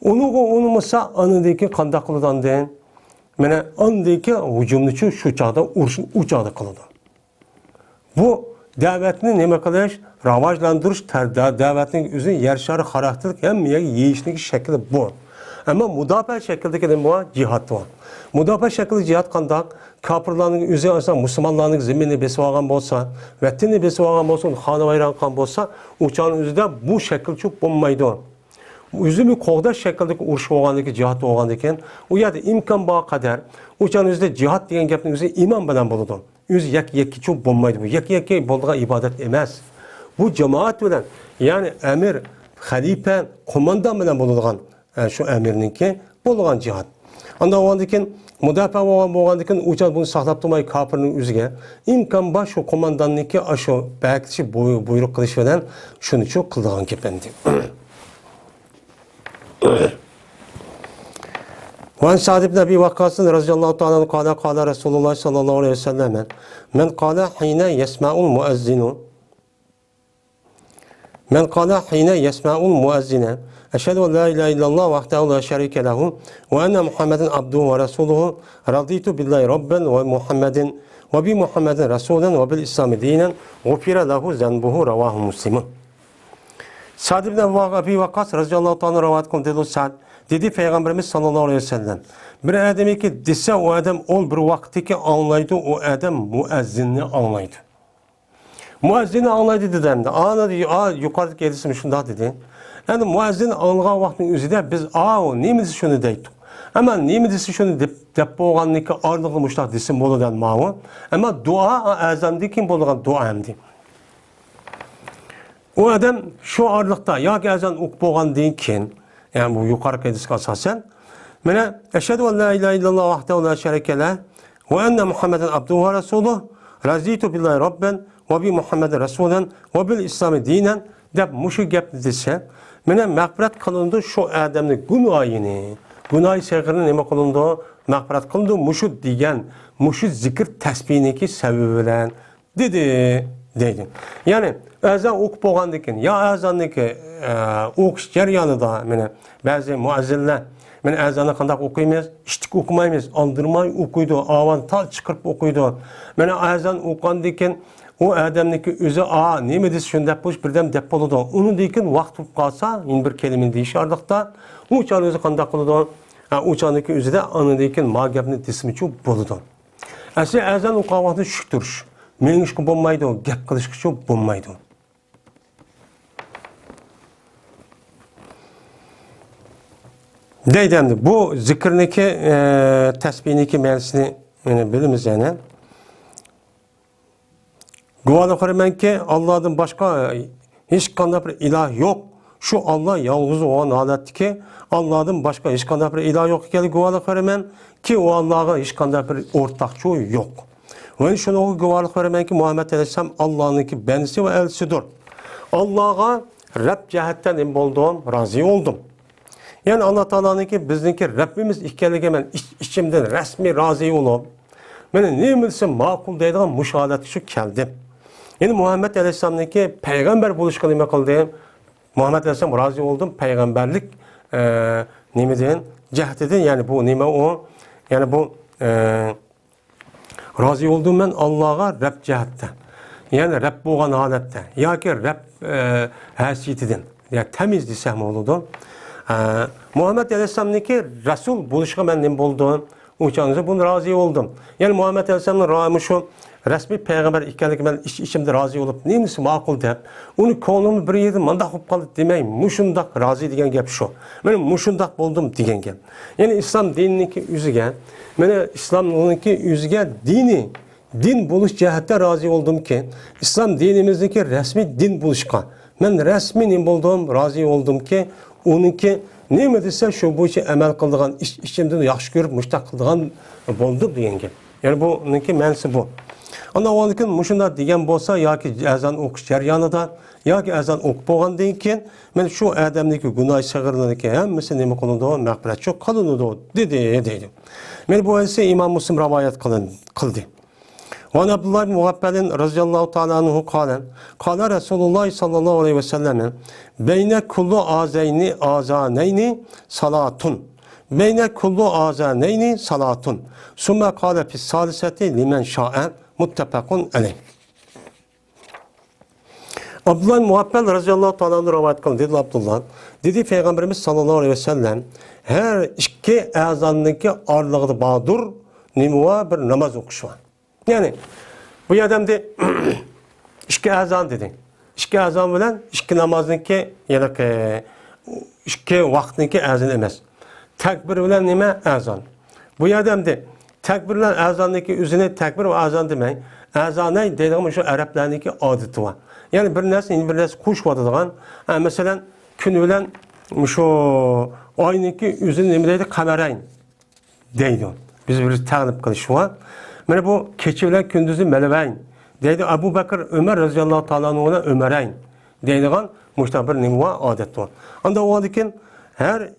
Uni unumasa, anidagi qanday qiladigan? Mana andagi hujumni shu chaqda urushni u chaqda qiladi. Bu davetni nima qilish, rivojlantirish, davetning o'zi yer shari xarakterlik hammaga yeyishlik shakli bu. Ammo mudofaa shaklidagi nima bor? Jihad bor. Mudofaa shaklida jihad qandoq? Kofirlarning o'zi aslida musulmonlarning zaminini besib olgan bo'lsa, vatanni besib olgan bo'lsa, xona vayron qilgan bo'lsa, o'chaning o'zida bu shakl cho'p bo'lmaydi. O'zini qo'g'dash shaklidagi urush bo'lganligi, jihad bo'lgan ekan, u yerda imkon bor qadar o'chaning o'zida jihad degan gapning o'zi iymon bilan bo'ladi. O'zi yakki cho'p bo'lmaydi bu. Yakki bo'ladigan ibodat emas. Bu jamoat bilan, ya'ni amir, xalifa, qo'mondon bilan bo'ladigan shu amirniki bo'lgan jihad. Unda o'g'andikin mudofaa bo'lgandikin o'char buni saqlab turmay kofirning o'ziga imkon bor shu qo'mondonniki shu bakchi buyruq qilish bilan shuni cho'q qildigan gap endi. وعن سعد بن أبي وقاص رضي الله تعالى عنه قال قال رسول الله صلى الله عليه وسلم من قال حين يسمع المؤذن أشهد أن لا إله إلا الله وحده لا شريك له وأن محمدا عبده ورسوله رضيت بالله ربا وبمحمد رسولا وبالإسلام دينا غفر له ذنبه رواه مسلم. Sa'd ibn Abi Waqqas radhiyallahu ta'ala rivayet qildi Sa'd dedi Peygamberimiz sallallahu aleyhi ve sellem. Bir adam ki dese o adam ol bir vaktiki anlaydı, o adam müezzinini anlaydı. Müezzini anlaydı dedimde. Anladı, yukarıdaki edisimi şunda dedi. Yani müezzini anlayan vaktin üzerinde biz o neyimizi şunu deydik. Ama neyimizi şunu deyip boğanlığı ağırlıklı müştak desin boludan mağı. Ama dua azamdi kim boludan dua emdi. O adam şu ağırlıkta ya ki ezan ok boğan deyken, yani bu yukarı kedisi asasen, mene eşhedü en la ilahe illallah vahdehu la şerike leh ve enne Muhammeden abduhu ve resuluh razitu billahi rabben ve bi Muhammeden rasulen ve bil İslami dinen deb muşu gap dese, mene mağfiret kılındı şu adamın günahı sevgirini neme kılındı, mağfiret kılındı muşu diyen, muşu zikir tesbihindeki sebebiyle dedi. Yani ezan ok boğandikin ya ezandaki ok jarayonida meni ba'zi muazzinlar men ezanni qanday o'qiymiz, ishtik o'qimaymiz, aldırmay o'qiydi, ovoz tal chiqarib o'qiydi. Mana ezan o'qandikin u odamniki o'zi nima desa shunda bo'sh birdan deb bo'ladi. Uni dekin vaqt bo'lib qolsa, in bir kelima deyishardiqda, u chol o'zi qanday qiladi? U cholniki o'zida ani dekin ma gapni desimichi bo'ladi. Asli ezan o'qigan vaqtda shuktirish, menishki bo'lmaydi, gap qilishki bo'lmaydi. Deydi bu zikrniki tesbihniki ma'nosini bilamiz yani. Guvohlik qilmanki Allohdan boshqa hech qanday bir iloh yo'q. Shu Alloh yolg'iz bo'lgan holatdaki Allohdan boshqa hech qanday bir iloh yo'q ekanligiga guvohlik qilman ki u Allohga hech qanday bir o'rtaqchi yo'q. Va shuni guvohlik qilmanki Muhammad alayhisalom Allohniki bandasi va elchisidir. Allohga Rabb jihatdan nima bo'ldim, rozi bo'ldim. Yani Allah Teala'nınki bizdeki Rabbimiz ikkaligi men içimden resmi razı olup meni ne bilsem makul deydigan müşahadat şu keldi. Yani Muhammed Aleyhisselam'nınki peygamber buluşqa nima qildi? Muhammed Aleyhisselam razı oldum peygamberlik nima deyin cihetidin yani bu nima o yani bu razı oldum ben Allah'a Rabb cihetden. Yani Rabb bo'lgan holatda yoki Rabb haysiyetidan ya temiz desem oldu. Muhammed Aleyhisselam'nınki Resul buluşqa ben nima bo'ldim? O'changiz buni rozi oldum. Yani Muhammed Aleyhisselam'ın şu resmi peygamber ekanligi ben içimde razı olup nemisi ma'qul deb, uni ko'nglim bir yerda mandaq bo'lib qoldi demay, mushundaq rozi degan gap shu. Men mushundaq bo'ldim degan gap. Yani islom dinininki o'ziga, meni islomninki o'ziga din bo'lish jihatdan rozi oldimki, islom dinimizniki rasmiy din bo'lishqa. Men rasmiy nima bo'ldim, rozi oldimki, uniki Nima desa shu bo'yicha amal qildigan, ishimdan yaxshi ko'rib mushtaq qildigan bo'ldi degan gap. Ya'ni bu niki ma'nosi bu. Ondan oldin mushunda degan bo'lsa yoki azon o'qish jarayonida yoki azon o'qib bo'lgandan keyin men shu odamniki gunoh sig'irlarniki hammasi nima qilindi, mag'firat shu qilinadi deydi. Men bu hadisni Imom Muslim rivoyat qildi. وعن عبد الله بن مغفل رضي الله تعالى عنه قال رسول الله صلى الله عليه وسلم بين كل آذانين صلاة بين كل آذانين صلاة ثم قال في الثالثة لمن شاء متفق عليه. Abdullah Muhabbel radıyallahu ta'ala rivayet kıldı dedi Abdullah. Dedi Peygamberimiz sallallahu aleyhi ve sellem her iki azandaki arlığı bağdır nimuva bir namaz okuşu var. Yani bu adam de iki azan dedi. İki azan bilen iki namazniki yani iki vaktniki azan emez. Tekbir bilen nime azan. Bu adam de tekbir bilen azandaki üzerine tekbir ve azan demeyin. Azan ne dediğim şu Araplarındaki adeti var. Yani bir nersi kuş vadıdığın. Mesela gün bilen şu aynıki üzerine nime dedi kamerayn deydi. Biz bir tanıp kılış var. Mana bu keçi bilan kunduzi melevayn deydi Abu Bakr Ömer radhiyallohu ta'ala anhuga Ömerayn deydigan mushtabir nima odat bor. Unda o'likin her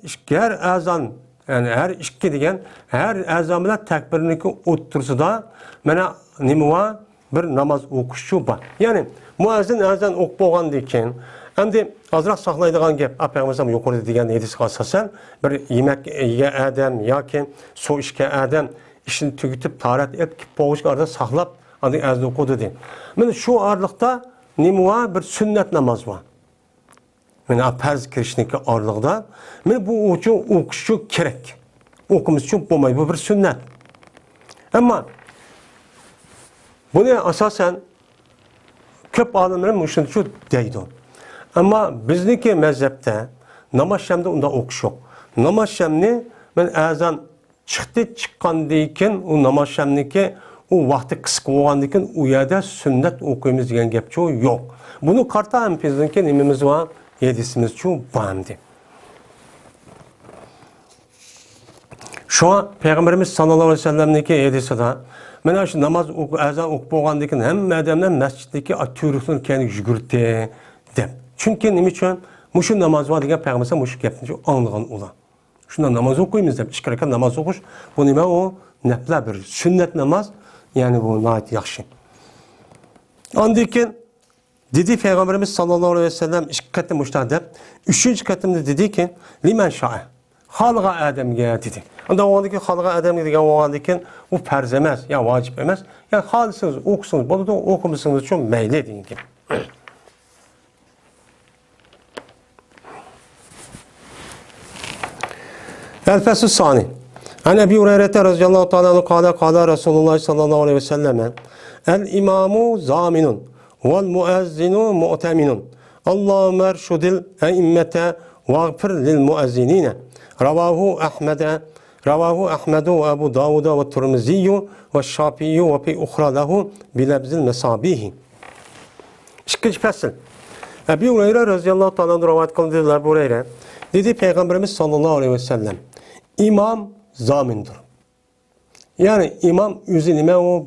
azan yani her ikki degan her azan bilan takbirniki o'ttirsida mana nima bir namoz o'qishchi bor. Ya'ni muazzin azan o'qib bo'lgandan keyin endi ozroq saqlaydigan gap Payg'ambar yuqorida degan hadisga asosan bir yemak yegan odam yoki suv ichgan odam işini tüketip taharet et boğuşka arada saklap adı azı okudu diye. Yani şu ağırlıkta nima var? Bir sünnet namaz var. Yani farz kirişindeki ağırlıkta yani bu ucu okuşu gerek. Okumuz için bulmayı bu bir sünnet. Ama bunu asasen köp alimlerin müşrikçi deydi. Ama bizdeki mezhepte namaz şemde onda okuş yok. Namaz şemni ben azan chiqqandan keyin u namoz shamniki u vaqti qisqa bo'lgandan keyin u yerda sunnat o'qiymiz degan gapchi yo'q. Buni qarta ham bizning nimamiz va hadisimiz chu bandi. Şu Peygamberimiz sallallohu alayhi vasallamniki hadisida mana shu namoz azon o'qib bo'lgandan keyin hamma odamlar masjiddagi atyurukni keyin yugurdi deb. Chunki nima uchun mushu namoz va degan payg'ambar mushu gapni anglagan ular. Şundan namaz okuyumuz da, iki rekat namaz okuş. Bu nime o nefle bir sünnet namaz. Yani bu nayet yakşı. Andayken dedi Peygamberimiz sallallahu aleyhi ve sellem iki katı müştahede. Üçüncü katımda dedi ki limen şa'a. Halga ademge dedi. Ondan o andaki halga ademge dedi. O andayken bu farz emez. Ya vacip emez. Yani halisiniz okusunuz. Bunu da okumuşsunuz için meyli deyin ki. الفصل الثاني عن أبي هريرة رضي الله تعالى عنه قال رسول الله صلى الله عليه وسلم الإمام ضامن والمؤذن مؤتمن اللهم ارشد الأئمة واغفر للمؤذنين رواه أحمد وأبو داود والترمذي والشافعي وفي أخرى له بلفظ المصابيح. İkinci fasıl. Ebu Hureyre radıyallahu ta'ala rivayet kılındı Ebu Hureyre. Dedi Peygamberimiz sallallahu aleyhi ve sellem İmam zamindir. Yani imam yüzünime o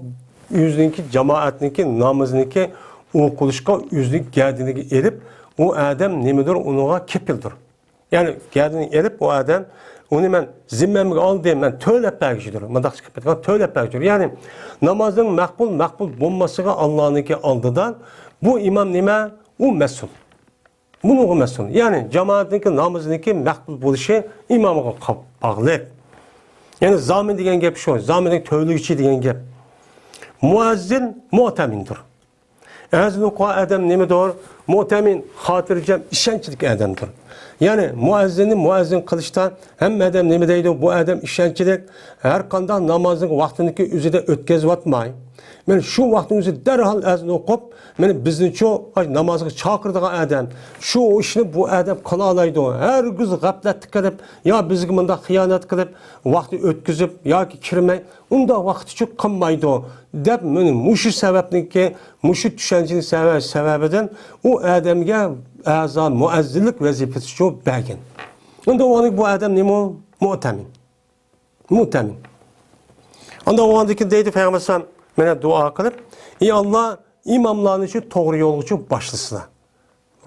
yüzündeki cemaatindeki namazındaki okuluşka yüzlük geldiğini edip o adam nemidir onuğa kepildir. Yani geldiğini edip o adam onu ben zimmemi al diyeyim ben töylep belgeçidir. Madakçı kepetken töylep belgeçidir. Yani namazın makbul bulmasına Allah'ınki aldıdan bu imam nime o mesul. Bunu o mesul. Yani cemaatindeki namazındaki makbul buluşu imamı bağlı. Yani zamin degen gap şu. Zamin tövlükçi degen gap. Muazzin mu'temindir. Azin oku adam nemidir? Mu'temin, hatırcam, işençilik adamdır. Yani muazzin kılıçtan hem adam nemideydi bu adam işençilik her kanda namazın vaktindeki üzerinde ötkez vatmay. Yani şu vaktin üzerinde derhal azin okup yani bizden çoğu namazı çakırdığı adam şu işini bu adam kıla alaydı. Her gün gaflet kılıp ya bizimki bunda hıyanet kılıp vakti ötküzüp ya ki kirmey onda vakti çok kınmaydı. Dep muşu sebeplik muşu düşüncenin sebebiden o adamga azan muazzinlik vazifesi çok belgin. Onda o bu adam ne mu? Mu'temin. Mu'temin. Onda o andaki deydi Peygamber mene dua kılıp, ey Allah imamlarını için doğru yolu için başlasınlar.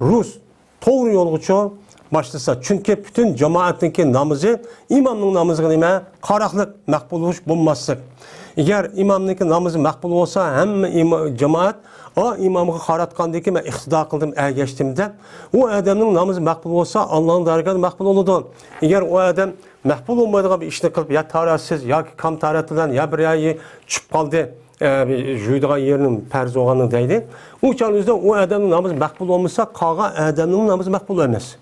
Rus doğru yolu için başlasa. Çünkü bütün cemaatteki namazı, imamның namazı nime? Qaraqlık, makbul oluş bulmazsın. Eğer imamның namazı makbul olsa, hem cemaat, o imamı qaratqandaki men iqtida qildim, ergeçtimde, o adamның namazı makbul olsa, Allah'ın dargahında makbul olurdu. Eğer o adam makbul olmaydığı bir işini qilib, ya taratsiz, ya kam taratilan, ya bir ayı çıp qaldı, juydigan yerinin perz olğanı deydi. O çağınızda o adamның namazı makbul olmasa, qağa adamның namazı makbul olmaz.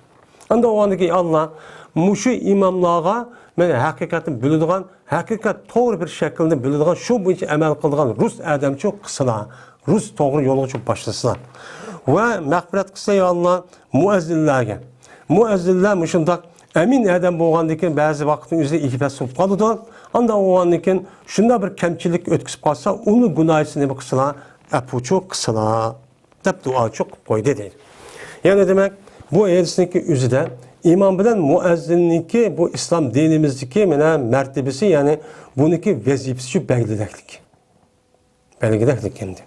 Anda o andaki Allah, muşu imamlığa, mene hakikatin bildiğin, hakikat doğru bir şekilde bildiğin, şu bu için emel kıldığın Rus adam çok kısıla, Rus doğru yolu çok başlasılar. Ve mağfiret kısa ya Allah, muezzinlerge. Muezzinler muşundak, emin adam boğandaki bazı vaktin üzerine ihbet soğuk kalıdı. Anda o andaki şunda bir kemçilik ötküsüp kalsa, onu günahısını bir kısıla, epu çok kısıla, dep dua çok koydu değil. Yani demek, bu ayetindeki üzüde imam bilen muezzinlik bu İslam dinimizdeki mertebesi yani bununki vazifesi şu belgileklik. Belgileklik kendi.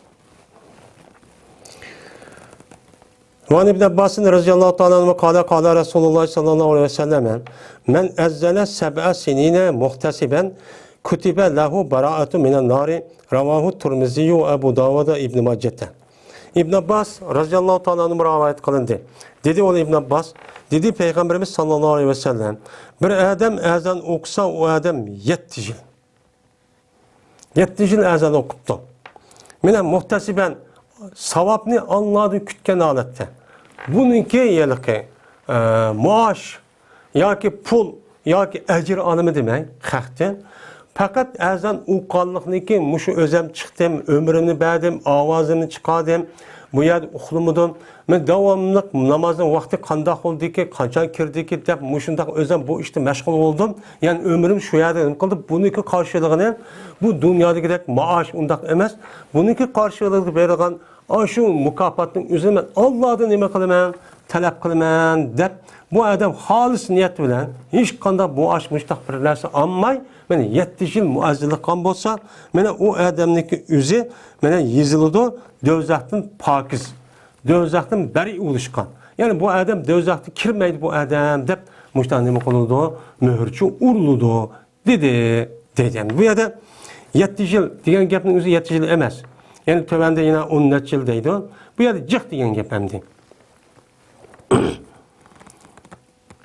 Van İbn Abbas'ın radıyallahu ta'ala anhu kâle Resulullah sallallahu aleyhi ve sellem men ezzele seb'a sinine muhtesiben kutibe lehu bara'atu minen nari ravahu Tirmizi ve Ebu Davud İbn Macce'te. İbn Abbas radıyallahu ta'ala anhu rivayet kılındı. Dedi onu İbn Abbas, dedi Peygamberimiz sallallahu aleyhi ve sellem, bir adam ezan okusa o adam 7 yıl. 7 yıl ezan okuttu. Mine muhtesiben savabını anladı kütken alette. Bununki yeliki maaş, ya ki pul, ya ki ecir alımı demek, xəxtin. Fakat ezan uqallıqını ki, muşu özem çıktım, ömrümünü bədim, avazımı çıkardım, bu yer uxlumudum. Men davamlıq namazın vakti qandaq oldu ki, qançan kirdi ki, dep muşundaq özem bu işte məşğul oldum. Yani ömrüm şu yerde qıldı. Bununki karşılığını, bu dünyadaki maaş undaq emas. Bununki karşılığı verilgan, şu mükafatın üzerine Allah'dan nime kılman, talep kılman dep, bu adam halis niyet bilen, hiç qandaq bu aşmışdaq bir narsa almay, mene 7 yıl muazzillik kan bolsa, mene o adamniki üzü, mene yizilidu, dövzaqtın pakiz, dövzaqtın beri oluşkan. Yani bu adam dövzaqtı kirmeydi bu adam dep, muştan nime kılıldı, mühürçü urludu, dedi. Yani bu yerde 7 yıl, diyen gapning üzü 7 yıl emas. Yani tövende yine 10 yıl deydi. Bu yerde cık diyen gap emdi.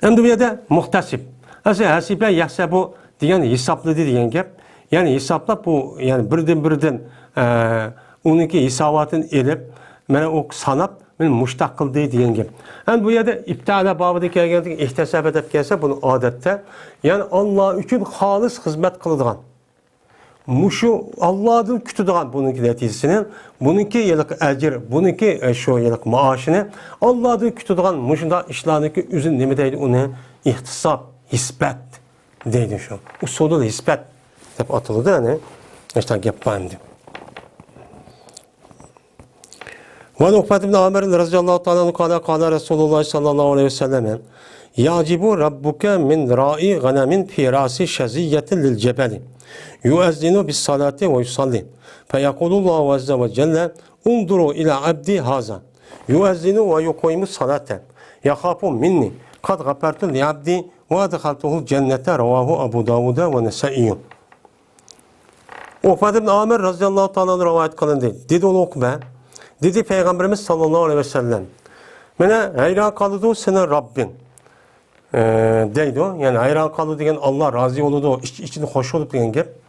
Hem de bu yerde muhtasip. Aslında hasibe yahsebu diyen hesapladı diyen gap. Yani hesapla bu yani birden onunki hesabatını elip mene o sanap men muştaq kıldı diyen gap. Hem bu yerde iptala babıdaki geldiğinde ihtisap edip gelse bunu adette yani Allah için halis hizmet kılıdığan. Muşu Allah'ın kütüdüğün bununki neticesinin, bununki yıllık ecir, bununki şu yıllık maaşını Allah'ın kütüdüğün muşunda işlerindeki üzün nemi deydi onu ihtisap, hisbet deydi şu. Usulü de hisbet hep atıldı yani. İşte yapayımdı. Ve Ukbet ibn Amer radıyallahu ta'ala kâle Resulullah sallallahu aleyhi ve sellem yacibu rabbuke min ra'i ganamin firasi şeziyyetin lil cebeli. Yuezzinu bis salati ve yusalli. Feyekulullahu azze ve celle unduru ila abdi haza. Yuezzinu ve yukoymu salate. Yakhafu minni. Kad gapertu li abdi ve adhaltuhu cennete ravahu Abu Davud'a ve Nesaiyyun. Ukbet ibn Amer radıyallahu ta'ala rivayet kılındı. Dedi onu okuma. Dedi Peygamberimiz sallallahu aleyhi ve sellem. Mene hayran kalıdı senin Rabbin. Deydi o. Yani hayran kalı degen Allah razı oludu. İçinde hoş olup degen gep.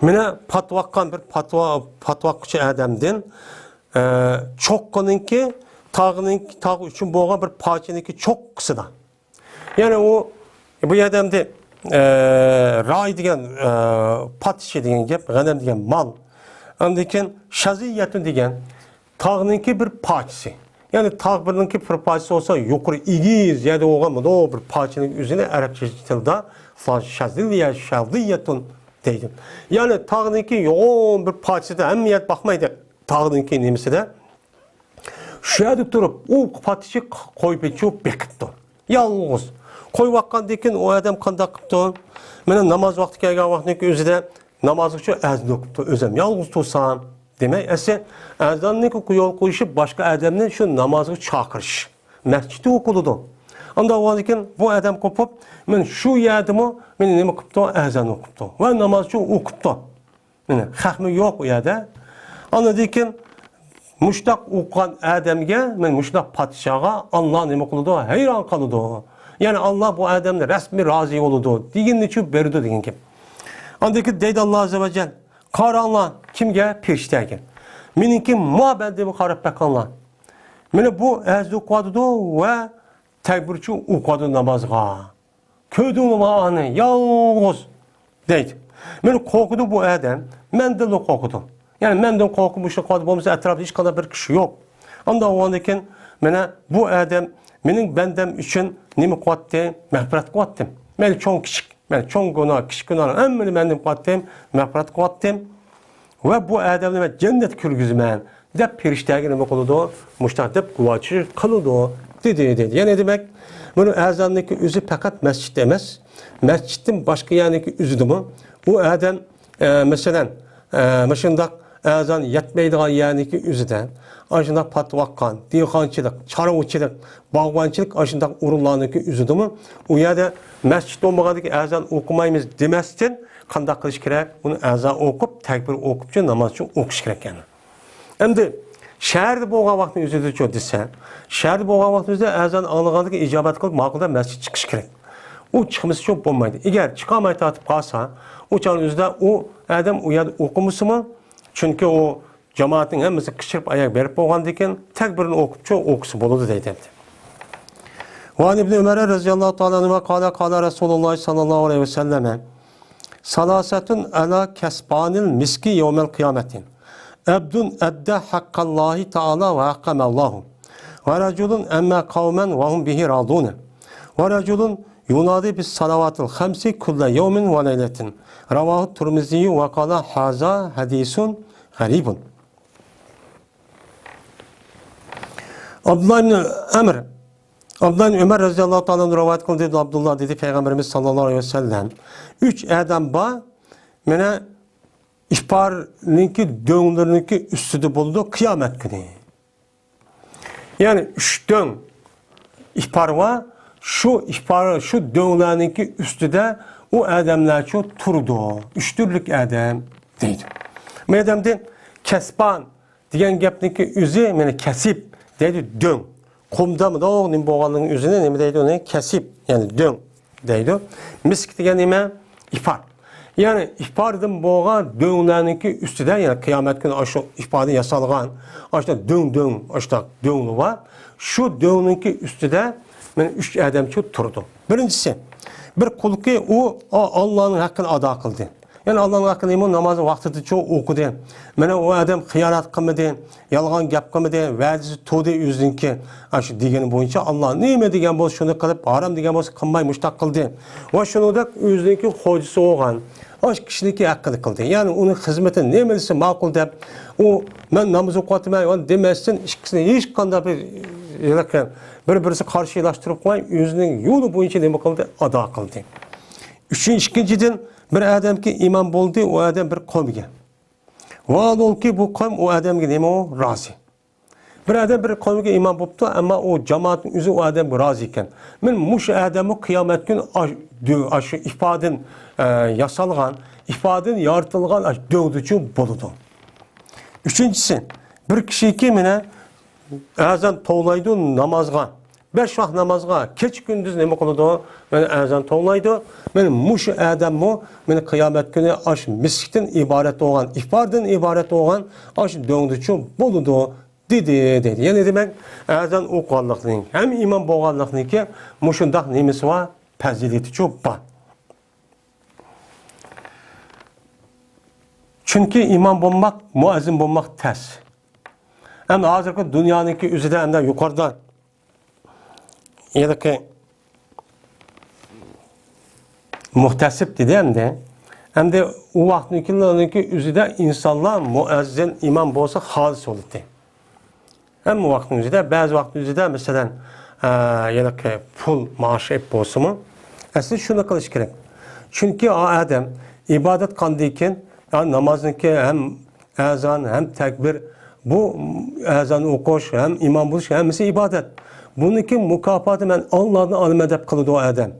Mene patvakkan bir patvakçı adamdin. Çokkınınki tağı üçün boğan bir parçanınki çok kısıda. Yani o bu adamda ray degen patişi degen gep. Ganem degen mal. Andayken şaziyetun degen tağınınki bir parçası. Yani tağ birninki bir parçası olsa yukarı igiz ya da oğamı da o bir parçanın üzerine Arapça tilda şaziyetun deydim. Yani tağınınki yoğun bir parçası da emniyet bakmaydı tağınınki nemisi de. Şöyle durup o parçayı koyup çok bekitti. Yalnız. Koy vaqqandan o adam qanday qilibdi? Mana namoz vaqti kelgan vaqtning o'zida namoz uchun azon o'qibdi. O'zim yalnız tursam, demak, esa azonni yo'l qo'yishib boshqa odamni shu namozga chaqirish. Masjidda o'qiladi. Anda o'zikin bu adam qo'pib, men shu yerdimi, meni nima qilibdi? Azon o'qibdi va namoz uchun o'qibdi. Mana xavfi yo'q u yerda. Anadikin mushtaq o'qigan odamga, men mushtaq podshoga Allah nima qiladi? Hayron qoladi. Yani Allah bu adamni rasmi razı oldu. Deginni uchun berdi degan gap. Andaki deydi Allah azze ve celle. Qaranlar kimga? Perishtaga. Meniki muhabbetimi qarab bakanlar. Meni bu azdi o'qadi va takbirchi o'qadi namozga. Ko'rdingmi mani? Yolg'iz deydi. Meni qo'rqidi bu adam. Mendan qo'rqidi. Yani mendan qo'rqib o'sha qoldi bo'lmasa atrofda hech qanday bir kishi yo'q. Unda o'ndan mana bu adam mening bandam uchun nima qilyapti? Mag'firat qilyapti. Men cho'ng kichik, men cho'ng gunoh, kichik gunohni hammani mendan qilyapti, mag'firat qilyapti. Va bu odamni men jannat kirgizman deb perishtaga nima qiladi? Mushtaq deb guvochi qiladi. Dedi. Yani demak, buni azonniki o'zi faqat masjidda emas, masjiddan boshqa yaniki o'zidimi? U odam masalan, mashundaq azon yetmaydigan yaniki o'zida aşındak patvaqqan, dehqonchilik, chorvachilik, bog'bonchilik aşındak o'rinlarniki o'zidimi? U yerda masjid bo'lmaganiki azon o'qimaymiz demasdan qanday qilish kerak? Uni azon o'qib, takbir o'qibchi namoz uchun o'qish kerak ekan. Endi shaharda bo'lgan vaqtning o'zida-chi desa, shaharda bo'lgan vaqtimizda azon anglagandagi ijobat qilib, ma'qulda masjid chiqish kerak. U chiqmasa uchun bo'lmaydi. Agar chiqolmay tatib qolsa, o'shaning o'zida u odam u yerda o'qimasimi? Chunki u cemaatin hemmisi kışırıp ayak verip boğandayken tekbirini okupçu okusu buludu deydi. Ve İbn Ömer radıyallahu ta'ala anhuma kâle Resulullah sallallahu aleyhi ve selleme salasetun ala kesbanil miski yevmel kıyametin ebdun edde hakkallahi ta'ala ve hakkamallahu ve raculun emme kavmen ve hum bihi radune ve raculun yunadi bis salavatil khamsi kulle yevmin ve leyletin ravahu Tirmizi ve kâle haza hadisun garibun. Abdullah ibn Ömer radıyallahu ta'ala rivayet kıldı. Abdullah dedi Peygamberimiz sallallahu aleyhi ve sellem 3 adam ba mene ihbarninki döngülerinki üstüde buldu kıyamet günü. Yani 3 döng ihbar var. Şu ihbar, şu döngülerinki üstüde o adamlar çok turdu. 3 türlük adam deydi. Medemde kesban diyen gapniki üzü mene kesip deydi döng. Kumda mı da o boğanın üzerine ne deydi onu kesip yani döng deydi. Misk diyen nime ihbar. Yani ihbardan boğa dönglerninki üstüden yani kıyamet günü aşı ihbarı yasalgan aşta döng aşta döngü var. Şu döngninki üstüde men 3 adam çok turdu. Birincisi bir kul ki o Allah'ın hakkını ada kıldı. Yani Allah'ın hakkını iman namazı vaxtida çok okudu. Mene o adam hıyanat kılmadı, yalgan gap kılmadı, vədisi to'di yüzünki aşı degeni boyunca Allah neyme degen bolsa şunu kılıp, haram degen bolsa kılmay muştaq kıldı. Ve şunu da yüzünki hocisi olgan, aş kişilik hakkını kıldı. Yani onun hizmeti nemelisi makul dep, o men namaz okuatmay demezsin, ikisini hiç kanda bir-birisi karşılaştırıp koyayım, yüzünün yolu boyunca neme kıldı, ada kıldı. İkinciden bir adam ki iman buldu, o adam bir kavmiga. Vaad ol ki bu kavm o adamga nima o razı. Bir adam bir kavmiga iman buldu ama o cemaatin yüzü o adam razı iken. Men muş adamı kıyamet gün aşı ifaden yasalgan, ifaden yaratılgan dövdücü buludu. Üçüncüsü bir kişi ki mene azan toğlaydı namazga. 5 vaqt namazga keç gündüz nima qiladi? Meni azan to'g'laydi. Meni mush odammi meni qiyomat kuni ash miskdan iborat bo'lgan, iftordan iborat bo'lgan ash do'ngdichi bo'ladi dedi. Yani demak azan o'qiganlikning ham iymon bo'lganlikniki mushundaq nimasi va fazilati bor. Chunki iymon bo'lmak, muazzin bo'lmak tez. Hem hozirgi dunyoniki o'zida ham yuqoridan ya ki muhtasip dedi hem de o vaxtınki üzüde insanlar muazzin iman bolsa halis oldu. Hem o vaxtın üzüde bazı vaxtın üzüde mesela yana ki pul maaşı ep bolsa aslında şunu kılış gerek. Çünkü adam ibadet kandıyken yani namazınki hem ezan hem tekbir bu ezan okuş hem imam buluş hemisi ibadet. Bununki mukafatı ben Allah'ın alim edep kılıdı o adam.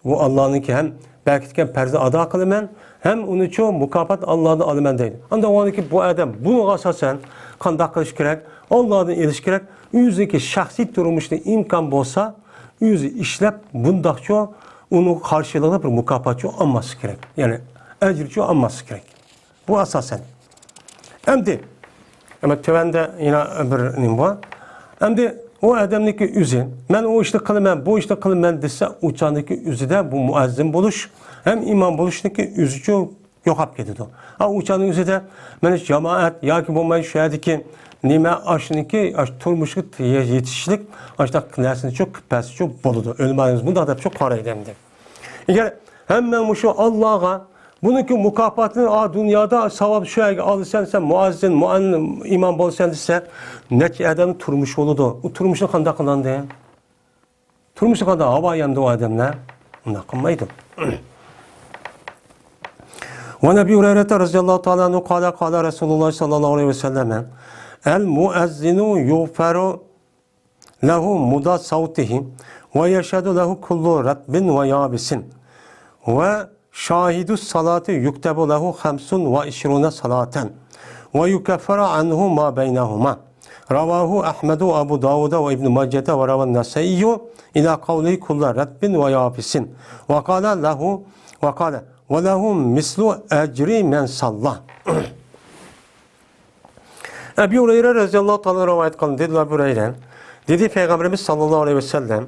Bu Allah'ınki hem belki de perze ada kılımen hem onun için mukafat Allah'ın alim değil. Ancak o anki bu adam bunu asasen kandak kılış gerek Allah'ın ilişki gerek yüzdeki şahsi durumuşta imkan bolsa yüzü işlep bundakça onu karşılığında bir mukafatçı alması gerek. Yani ecirci alması gerek. Bu asasen. Hem de ama tevende yine bir nim var. Hem de o adamdaki yüzü, ben o işte kılım, bu işte kılım ben dese uçandaki yüzü de bu muazzin buluş, hem imam buluştaki yüzü çok yok hap gidiyor. Ha uçanın yüzü de ben cemaat ya ki bu şahidi ki nime aşınki turmuşluk yetişlik aşta kınarsın çok küpesi çok boludu. Ölmemiz bunda da çok kara edemdi. Eğer hemen şu Allah'a bununki mukafatını dünyada savab şöyle alırsan sen muazzin, muannim, imam bolsan dese ne adam turmuş oldu. O turmuşun kanda kılandı. Turmuşun kanda hava yandı o adamlar. Ona kılmaydı. Ve Nebi Hureyre radıyallahu teala anhu kâle Resulullah sallallahu aleyhi ve sellem el muezzinu yuferu lehu muda savtihi ve yeşhedü lehu kullu ratbin ve yabisin ve şahidus salati yuktebu lehu 25 salaten ve yukeffera anhu ma beynehuma. Ravahu Ahmedu Abu Davud'a ve İbn Mace'de ve ravan Nesai'yu ila kavlihi kullu ratbin ve yabisin. Ve kâle lehu ve kâle ve lehum mislu ecri men sallah. Ebu Hureyre radıyallahu ta'ala rivayet kılın. Dedi Ebu Hureyre. Dedi Peygamberimiz sallallahu aleyhi ve sellem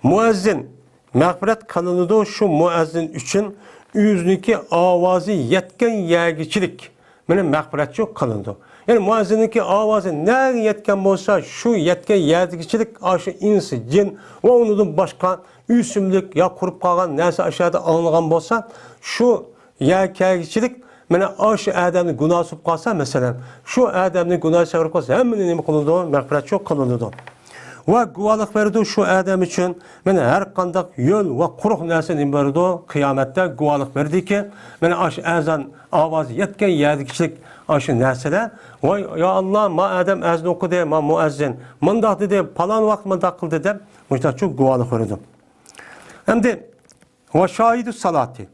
muezzin mağfiret kılınıdı şu muezzin için yüzünki avazı yetken yergiçilik. Benim mağfiret çok kılındı. Yani muezzininki avazı ne yetken olsa şu yetken yergiçilik aşı insi, cin ve onun başka üsümlük ya kurup kalan neyse aşağıda anlayan olsa şu yergiçilik mene aşı adamın günahı sokup kalsa mesela şu adamın günahı çevirip kalsa hemen ne kılındı? Mağfiret çok kılındı. Ve guvalık verdi şu adam için mene her kandak yol ve kuruk nesini verdi kıyamette guvalık verdi ki mene aşı ezan avazı yetken yergiçilik aşı nesile ve ya Allah ma adam ezan okudu ma muezzin mandak dedi falan vakit mandak kıldı dedi müştah çok guvalık verdi. Hem de ve şahidü salati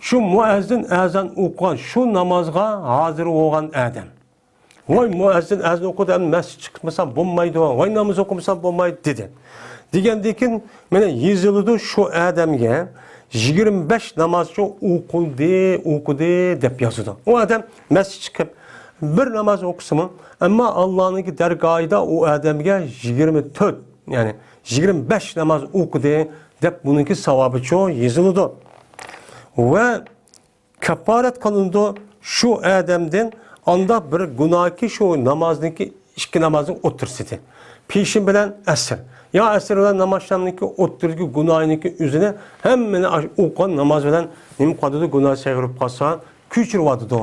şu muezzin ezan okuyan şu namazga hazır olan adam. Vay muezzin ezan okudu mescid çıkmasa bulmaydı vay namaz okumasa bulmaydı dedi. Digendekin mene yüzyılıdı şu adamga 25 namazcı okudu dep yazıdı. O adam mescid çıkıp bir namaz okusun ama Allah'ın dergahında o adamga 24 yani 25 namaz okudu dep bununki savabı çoğu yazılıdı. Ve kefaret kılındı şu adamdan anda bir günahki şu namazdaki iki namazın otursidi. Peşin bilen esir. Ya esir olan namazlarındaki oturduğu günahındaki üzerine hemen okuyan namaz bilen nim kadıdı günah çevirip kalsa küçür vadıdı.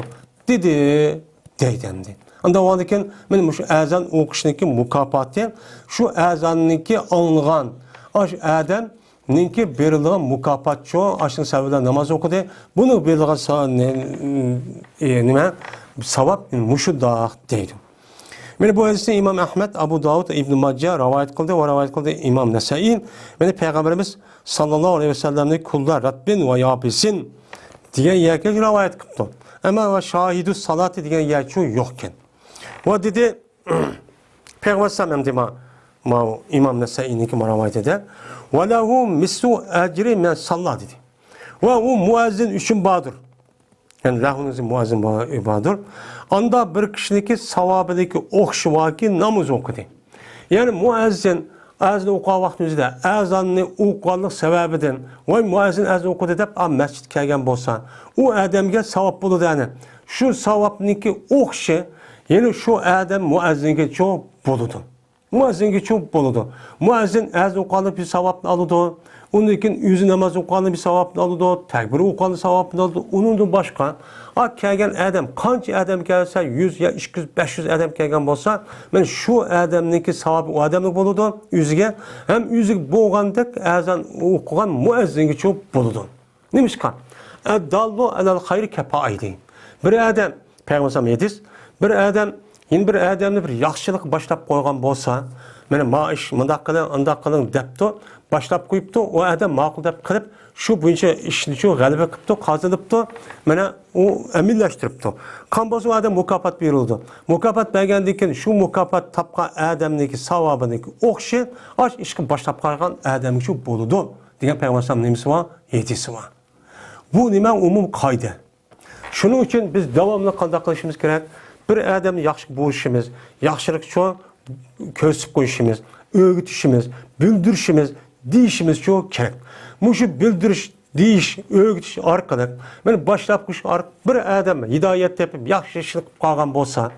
Dedi deydemdi. Anda varken benim şu ezan okuşundaki mukafati şu ezanındaki anlayan adam ninki berilgan mukafat çoğu aşın sebebiyle namaz okudu. Bunu berilgan nime savab muşudda deydi. Beni bu hadiste İmam Ahmed, Abu Davud, İbn Mace rivayet kıldı ve rivayet kıldı İmam Nesai. Beni Peygamberimiz sallallahu aleyhi ve sellem'deki kullar Rabbin ve yabisin diye yerken rivayet kıldı. Ama şahidü salati diye yer çoğu yokken. O dedi Peygamber sallallahu İmam Nesai'nin ki rivayet eder. Ve lehu mislu ecri men sallah dedi. Ve o muezzin üçün bağdır. Yani lahunuzun muazzin bağdır. Anda bir kişideki savabındaki okşu vaki namaz okudu. Yani muezzin ezan okuğa vaktimizde ezanını okuğanlık sebebinden ve muezzin ezan okudu deyip mescid kelgen bolsa o adamga savab buludu yani. Şu savabındaki okşu yani şu adam muezzinge çok buludu. Muezzinge çok boludu. Muezzin az okuanı bir savapını alıdı. Onun için yüzü namaz okuanı bir savapını alıdı. Tekbir okuanı savapını alıdı. Onun da başka. Kelgen adam, kança adam gelse 100 ya 200, 500 adam kelgen olsa, ben şu adamınki savabı o adamlık boludu yüzüge. Hem yüzük boğandık azan okuan muezzinge çok boludu. Neymiş kan? Dallu alel hayri kefaidi. Bir adam, Peygamber yediz, bir adam, yine bir adamda bir yaxşılık başlap koygan bolsa, meni maaş, mındaq qılın depti, başlap koyuptu, o adam maqul dep qilib, şu boyunca işini çok galiba qıptı, qazılıptı, mana o emilleştiripti. Kan bolsa o adam mukafat verildi. Mukafat bergendikin şu mukafat tapqan adamniki savabıniki oqşı, aş işki başlap qoygan adamniki şu boludu. Degan Peygamber nemisi var? Yedisi var. Bu nima umum qayda. Şunun için biz devamlı qanday qilishimiz kerak? Bir adamni yaxshi bo'lishimiz, yaxshilik uchun ko'rsatib qo'yishimiz, o'rgatishimiz, bildirishimiz, deyishimiz çok kerak. Mushu bildirish, deyish, o'rgatish orqali, mana boshlab qo'yish orqali bir odam hidoyat tepib yaxshi ishlik qilib qolgan bo'lsa,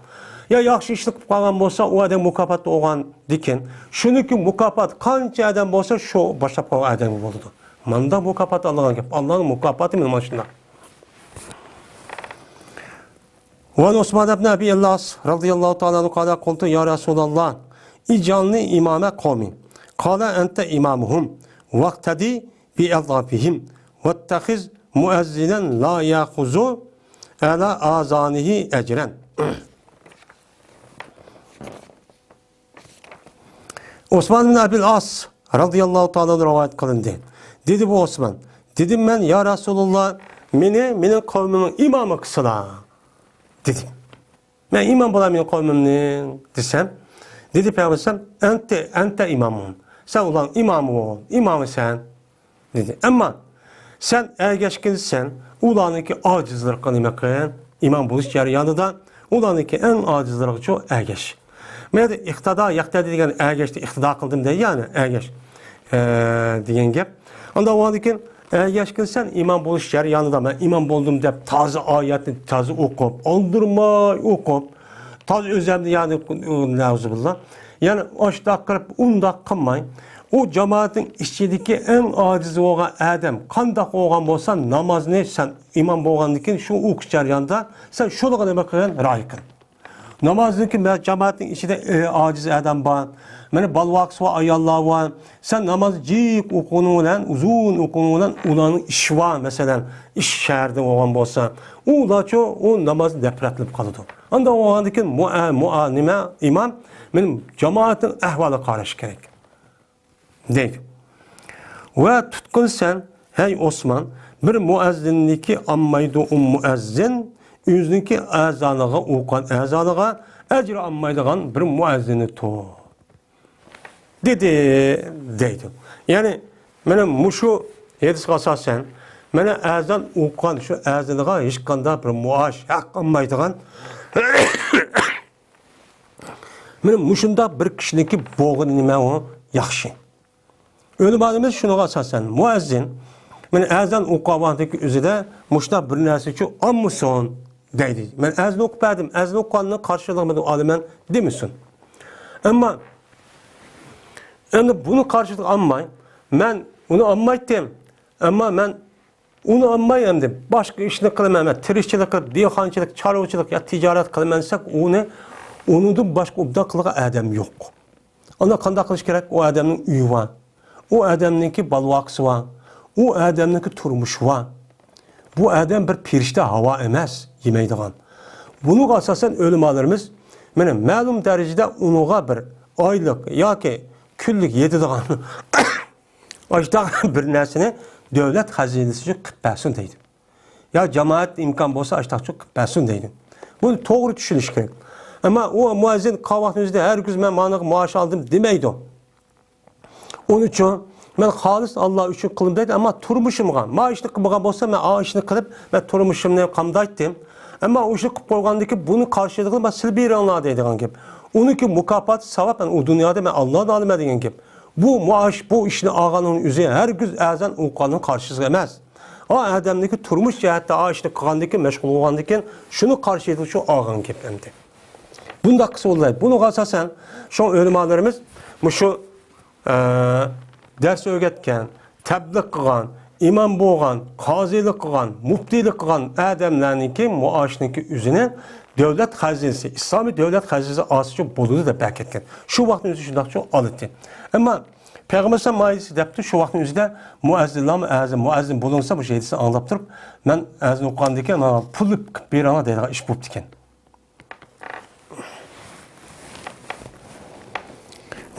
ya yaxshi ishlik qilib qolgan bo'lsa, u odam mukofotni olgan ekan. Shuniki mukofot qancha odam bo'lsa, shu boshlab qolgan odam bo'ladi. Manda mukofot olgan gap. Allohning mukofoti mana shunday. وعن عثمان بن أبي العاص رضي الله تعالى عنه قال قلت يا رسول الله اجعلني إمام قومي قال أنت إمامهم واقتدي بأضعافهم واتخذ مؤذنا لا يأخذ على آذانه أجرا. Osman bin Abil As radıyallahu ta'ala rivayet kılındı. Dedi bu Osman. Dedim ben ya Resulullah benim kavmimin imamı kısıla. Dedim. Ben imam bulamıyorum kavmimnin desem. Dedi Peygamber ente imamın. Sen ulan imamı ol. İmamı sen. Dedi. Ama sen ergeçkinsen ulanınki acizlik demek imam buluş yanında ulanınki en acizlik çok ergeç. Ben de iktida degan ergeçti iktida kıldım diye yani ergeç degan gap. Onda o adamın ergeçkinsen imam buluş yanında ben imam buldum deyip taze ayetini taze okup aldırma okup taze özlemdi yani neuzubillah. Yani aşağı kırıp unda kılmayın. O cemaatin içindeki en aciz olan adam kandak olan olsa namazını sen imam boğandıkken şu okuş yanında sen şunu demek kılan rayıkın. Namazdaki cemaatin içinde aciz adam var. Mene balvaks var, ayallar var. Sen namaz cik okunulan, uzun okunulan ulanın işi var mesela. İş şehirde olan olsa. O da çok o namazı depretlip kalıdı. Anda o andaki imam benim cemaatin ehvalı karış gerek. Değil. Ve tutkun sen hey Osman bir muezzinliki ammaydı muezzin yüzünki azanıga okuan azanıga ecri ammaydıgan bir muezzini to. Dedi. Yani benim muşu yedis asasen bana azan okuan şu azanıga hiç kanda bir muaş hak ammaydıgan benim muşunda bir kişininki boğun nime o yaxşı. Ölüm adımız şunu asasen muezzin ben azan okuvandaki üzere muşda bir nersi ki ammuson deydi. Ben azan okupadım. Azan okuanını karşılamadım alimen demişsin. Ama yani bunu karşılık anmayın. Ben onu anmaydım. Ama ben onu anmayayım de başka işini kılamam. Tirişçilik kılıp, diyhancılık, çarvıcılık ya ticaret kılamazsak onu da başka obdaklığa adam yok. Ona kanda kılış gerek o adamın üyü var. O adamınki balvaksı var. O adamınki turmuş var. Bu adam bir pirişte hava emez yemeydiğen. Bunu asasen ölüm alırımız. Benim malum derecede onuğa bir aylık ya ki küllük yediğen açtağın bir nesini devlet hazinesi için kıppesin deydim. Ya cemaat imkan olsa açtağın için kıppesin deydim. Bunu doğru düşünüş gerek. Ama o muezzin kahvaltımızda her gün ben maaş aldım demeydi o. Onun için ben halis Allah için kılım dedi ama turmuşumga maaşını kılmağım olsa ben ağaçını kılıp ben turmuşumla kamdaydım. Ama o işi koyğandaki bunu karşılıklı ben silbir anla dediğin gibi. Onun ki mukafat savap ben o dünyada ben Allah'a da alim dediğin gibi. Bu maaş bu işini ağanın üzerine her gün azan ukanın karşısı emez. O adamdaki turmuş cihette ağaçını kılgandaki meşgul olgandaki şunu karşılıklı şu ağan gibi. Bunda kısa olayı. Bunu asasen şu ölüm alırımız Şu ders öğretken, təbliğ qılan, imam boğan, qazilik qılan, muftilik qılan adamlarınki, muaşınınki üzünün devlet xəzinəsi, İslami devlet xəzinəsi asıcı boludu da bərk etken. Şu vaxtın özü şundaq çox alıtdı. Ama Peygamber sallallahu aleyhi ve sellem şu vaxtın özüdə müəzzin bulunsa bu şeydisi anlattırıb, mən əzin oqandikən pul bir ana deyilən iş bulub dikən.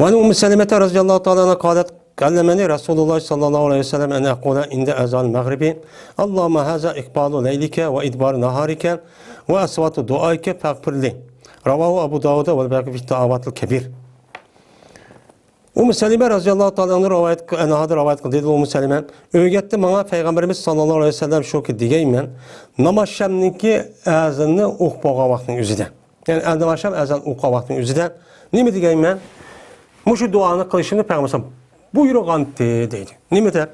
Ve Ümmü Selimete radıyallahu ta'ala kâlet kallemeni Resulullah sallallahu aleyhi ve sellem en ekule inde ezal mağribi Allahümme haza ikbalu leylike ve idbar naharike ve esvatu duaike fagfirli. Ravahu Abu Davud'a ve belki fi ta'avatul kebir. Ümmü Selime radıyallahu ta'ala'nın rivayet kıldı. Ümmü Selime öğretti bana Peygamberimiz sallallahu aleyhi ve sellem şu ki diyeyim namaz şemninki ezanını okuğa vaxtın üzüde. Yani namaz şem ezan okuğa vaxtın üzüde. Ne mi diyeyim ben? Şu duanı kılışını Peygamber buyurğan deydi. Ne mi der?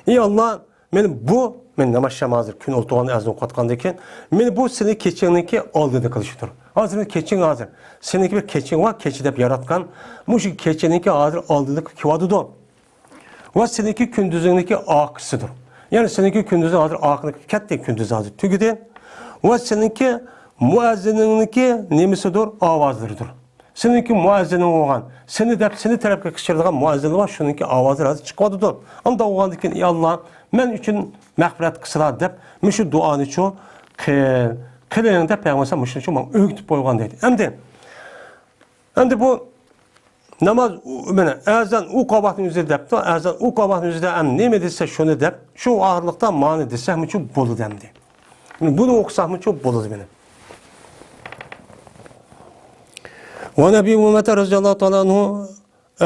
Ey Allah, men namaz şem hazır, gün oltuğanı ezan okatqandayken, men bu seni keçininki aldığını kılışıdır. Hazır keçin hazır. Seninki bir keçin var, keçi dep yaratkan. Şu keçininki hazır aldığını kivadıdır. Ve seninki kündüzündeki akısıdır. Yani seninki kündüzün hazır akını kettik kündüz hazır. Tügüde. Ve seninki muezzininki nemisidir, avazlarıdır. Seninki muezzinin oğan, seni tarafka kışırdığın muezzini var, şununki avazları hazır çıkmadıdır. Onda oğan dikin, ey Allah, men üçün məğfiret kısılar dep, şu duanı için kılığında Peygamber müşün için öğütüp koygan deydi. Hem de bu namaz, ezan o qabahtın üzeri dep, ezan o qabahtın üzeri hem ne mi dese şunu dep, şu ağırlıktan mani dese mi çok bolu demdi. Bunu okusak mı çok bolu benim. وَنَبِي أُمَّةَ رَضِيَ اللّٰهُ تَعَالَى عَنْهُ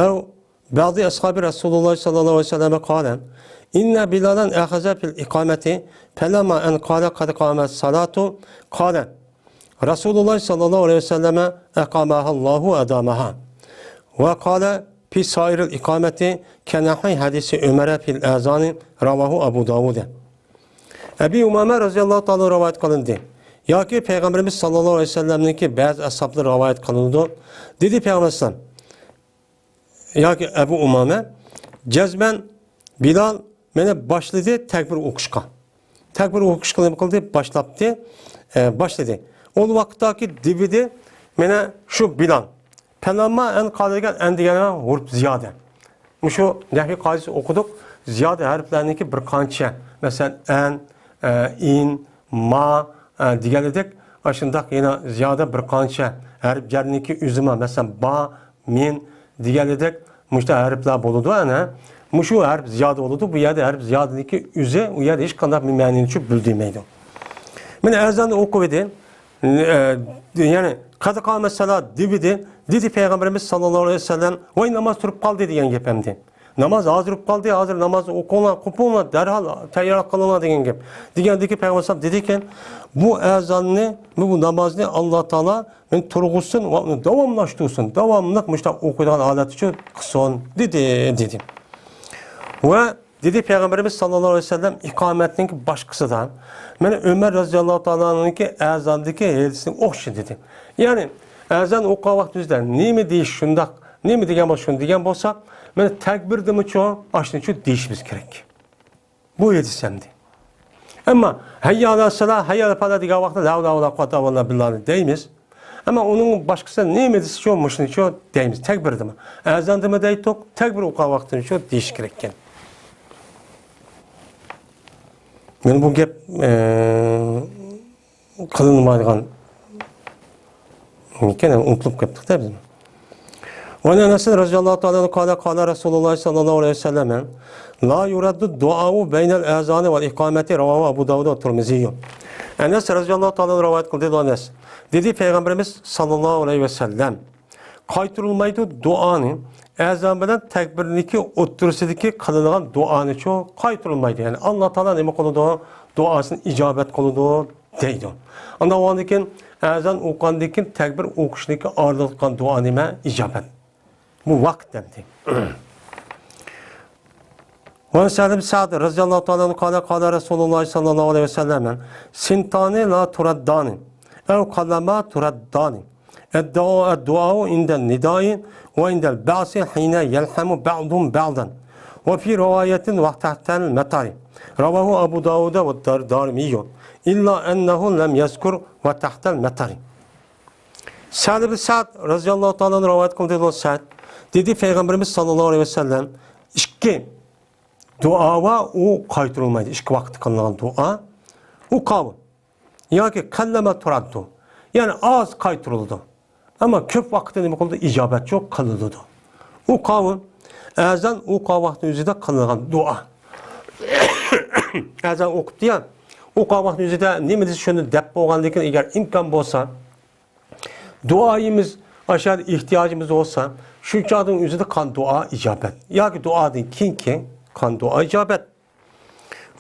اَوْ بَعْضِ أَصْحَابِ رَسُولُ اللّٰهِ صَلَّى اللّٰهُ عَلَيْهِ وَسَلَّمَ قَالًا إِنَّ بِلَالًا أَخَذَ فِي الْإِقَامَةِ فَلَمَّا أَنْ قَالَ قَدْ قَامَتِ الصَّلَاةُ قَالَ رَسُولُ اللّٰهِ صَلَّى اللّٰهُ عَلَيْهِ وَسَلَّمَ أَقَامَهَا اللّٰهُ أَدَامَهَا وَقَالَ فِي سَائِرِ الْإِقَامَةِ كَنَحِي حَدِيثِ عُمَرَ فِي الْأَذَانِ رَوَاهُ أَبُو دَاوُدَ Ebi Umame radıyallahu ta'ala rivayet kılındı. Ya ki Peygamberimiz sallallahu aleyhi ve sellem'ninki bazı ashabları rivayet kılındı. Dedi Peygamber ya ki Ebu Umame cezmen Bilal mene başladı tekbir okuşka. Tekbir okuşka kıldı başlattı. Başladı. O vakittaki dividi mene şu Bilal. Penamma en kalırken en diğerine vurup ziyade. Şu Nehvi Kazisi okuduk. Ziyade harflerindeki bir kança. Mesela en, in, ma, diğerledik. Aşındak yine ziyade bir kança. Harflerindeki üzüme. Mesela ba, min, diğerledik. Muşta harfler boludu. Muşu harf ziyade oludu. Bu yerde harf ziyadedeki üzü. O yerde hiç kadar bir menini çok bildiğimeydi. Ben erzanda okuvedi. Yani kadı kâmet salat dividi. Dedi Peygamberimiz sallallahu aleyhi ve sellem vay namaz turup kaldı diyen gepemdi. Namaz hazır kaldı, hazır namaz okuna, kupuna, derhal teyyar kılına diyen gep. Diyendeki Peygamber dedi ki bu ezanını, bu namazını Allah Teala turgusun, devamlaştırsın. Devamlıkmış da okudan alet için kıson dedi. Ve dedi Peygamberimiz sallallahu aleyhi ve sellem ikametinin başkası da. Yani Ömer radıyallahu ta'ala'nınki ezandaki hadisini okşu dedi. Yani ezan okuğa vakti üzerinde ne mi deyiş şundak, ne mi degen şunu degen bolsa, yani tekbir demi çoğu aşını çoğu değişimiz gerek. Bu hadisemdi. Ama hayya ala salah, hayya ala falah degen vakti la ilahe illa kuvvete ve billahi deyimiz. Ama onun başkası ne mi desi çoğu mışını çoğu deyimiz. Tekbir demi. Ezan demi deyittik, tekbir okuğa vaktini çoğu değiş gerekken. Yani bu gep kılınmaygan gene unutulup geptik de bizim. Ve Enes radıyallahu ta'ala kâle Resulullah sallallahu aleyhi ve sellem la yuraddu dua'u beynel ezanı vel ikameti ravahu Abu Davud ve Tirmizi. Enes radıyallahu ta'ala rivayet kıldı Enes. Dedi Peygamberimiz sallallahu aleyhi ve sellem kaytırılmaydı duanı ezan bilen tekbirniki oturusidiki kılınan duanı çok kaytırılmaydı. Yani Allah Teala ne kılıdı duasının icabet kılıdı deydi. Onda o andikin ezan okandikin tekbir okuşundaki ağırlıktan duanime icabet. Bu vakt demdi. Ve Selim Sa'd radıyallahu ta'ala kâle Resulullah sallallahu aleyhi ve sellem sintani la turaddani ev kalama turaddani الدعاء عند النداء وعند البعث حين يلحم بعضهم بعضا وفي رواية وتحت المطر رواه أبو داود والدارمي إلا أنه لم يذكر وتحت المطر. Sa'd ibn Sa'd radıyallahu ta'ala rivayet kıldığı Sa'd dedi Peygamberimiz sallallahu aleyhi ve sellem iki duava o kaytırılmaydı. İki vakti kılınan dua o kavun. Yani kalleme turaddu. Yani az kaytırıldı. Ama köp vakti demek oldu icabet çok kılındı. O kavun ezan o vakti üzerinde kılınan dua. Ezan okup diye o vakti üzerinde ne mi şunu dep boğanlıkın eğer imkan olsa duayımız aşağı ihtiyacımız olsa şu kağıdın üzerinde kan dua icabet. Ya ki duadın kin kan dua icabet.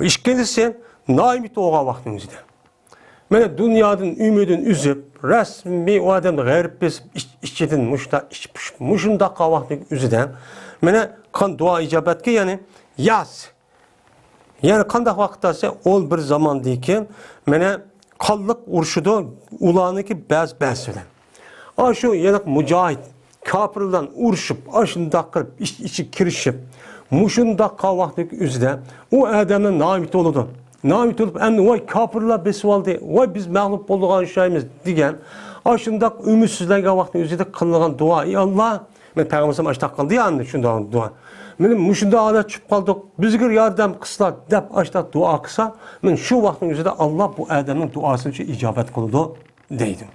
İşkincisi naimit oğa vaktin üzerinde. Mene dünyanın ümidin üzüp resmi o adam garip biz işçidin muşunda vaktin üzerinde. Mene kan dua icabet ki yani yaz. Yani kandak vakitte ol bir zaman deyken mene kallık urşudu ulanı ki bez söylen. Aşu yanak mücahit kapırdan urşup aşında kırıp içi kirişip muşunda kavaktık üzde o adamın namit oludu. Namit olup endi vay kapırla besvaldi vay biz mağlup olduğun şeyimiz diyen aşında ümitsizliğe vakti üzde kılınan dua. Ey Allah men Peygamberimiz açta kaldı ya şunda dua. Men muşunda adet çıkıp kaldık bizgir yardım kısla dep açta dua kısa men şu vaktin üzde Allah bu adamın duası için icabet kıldı deydim.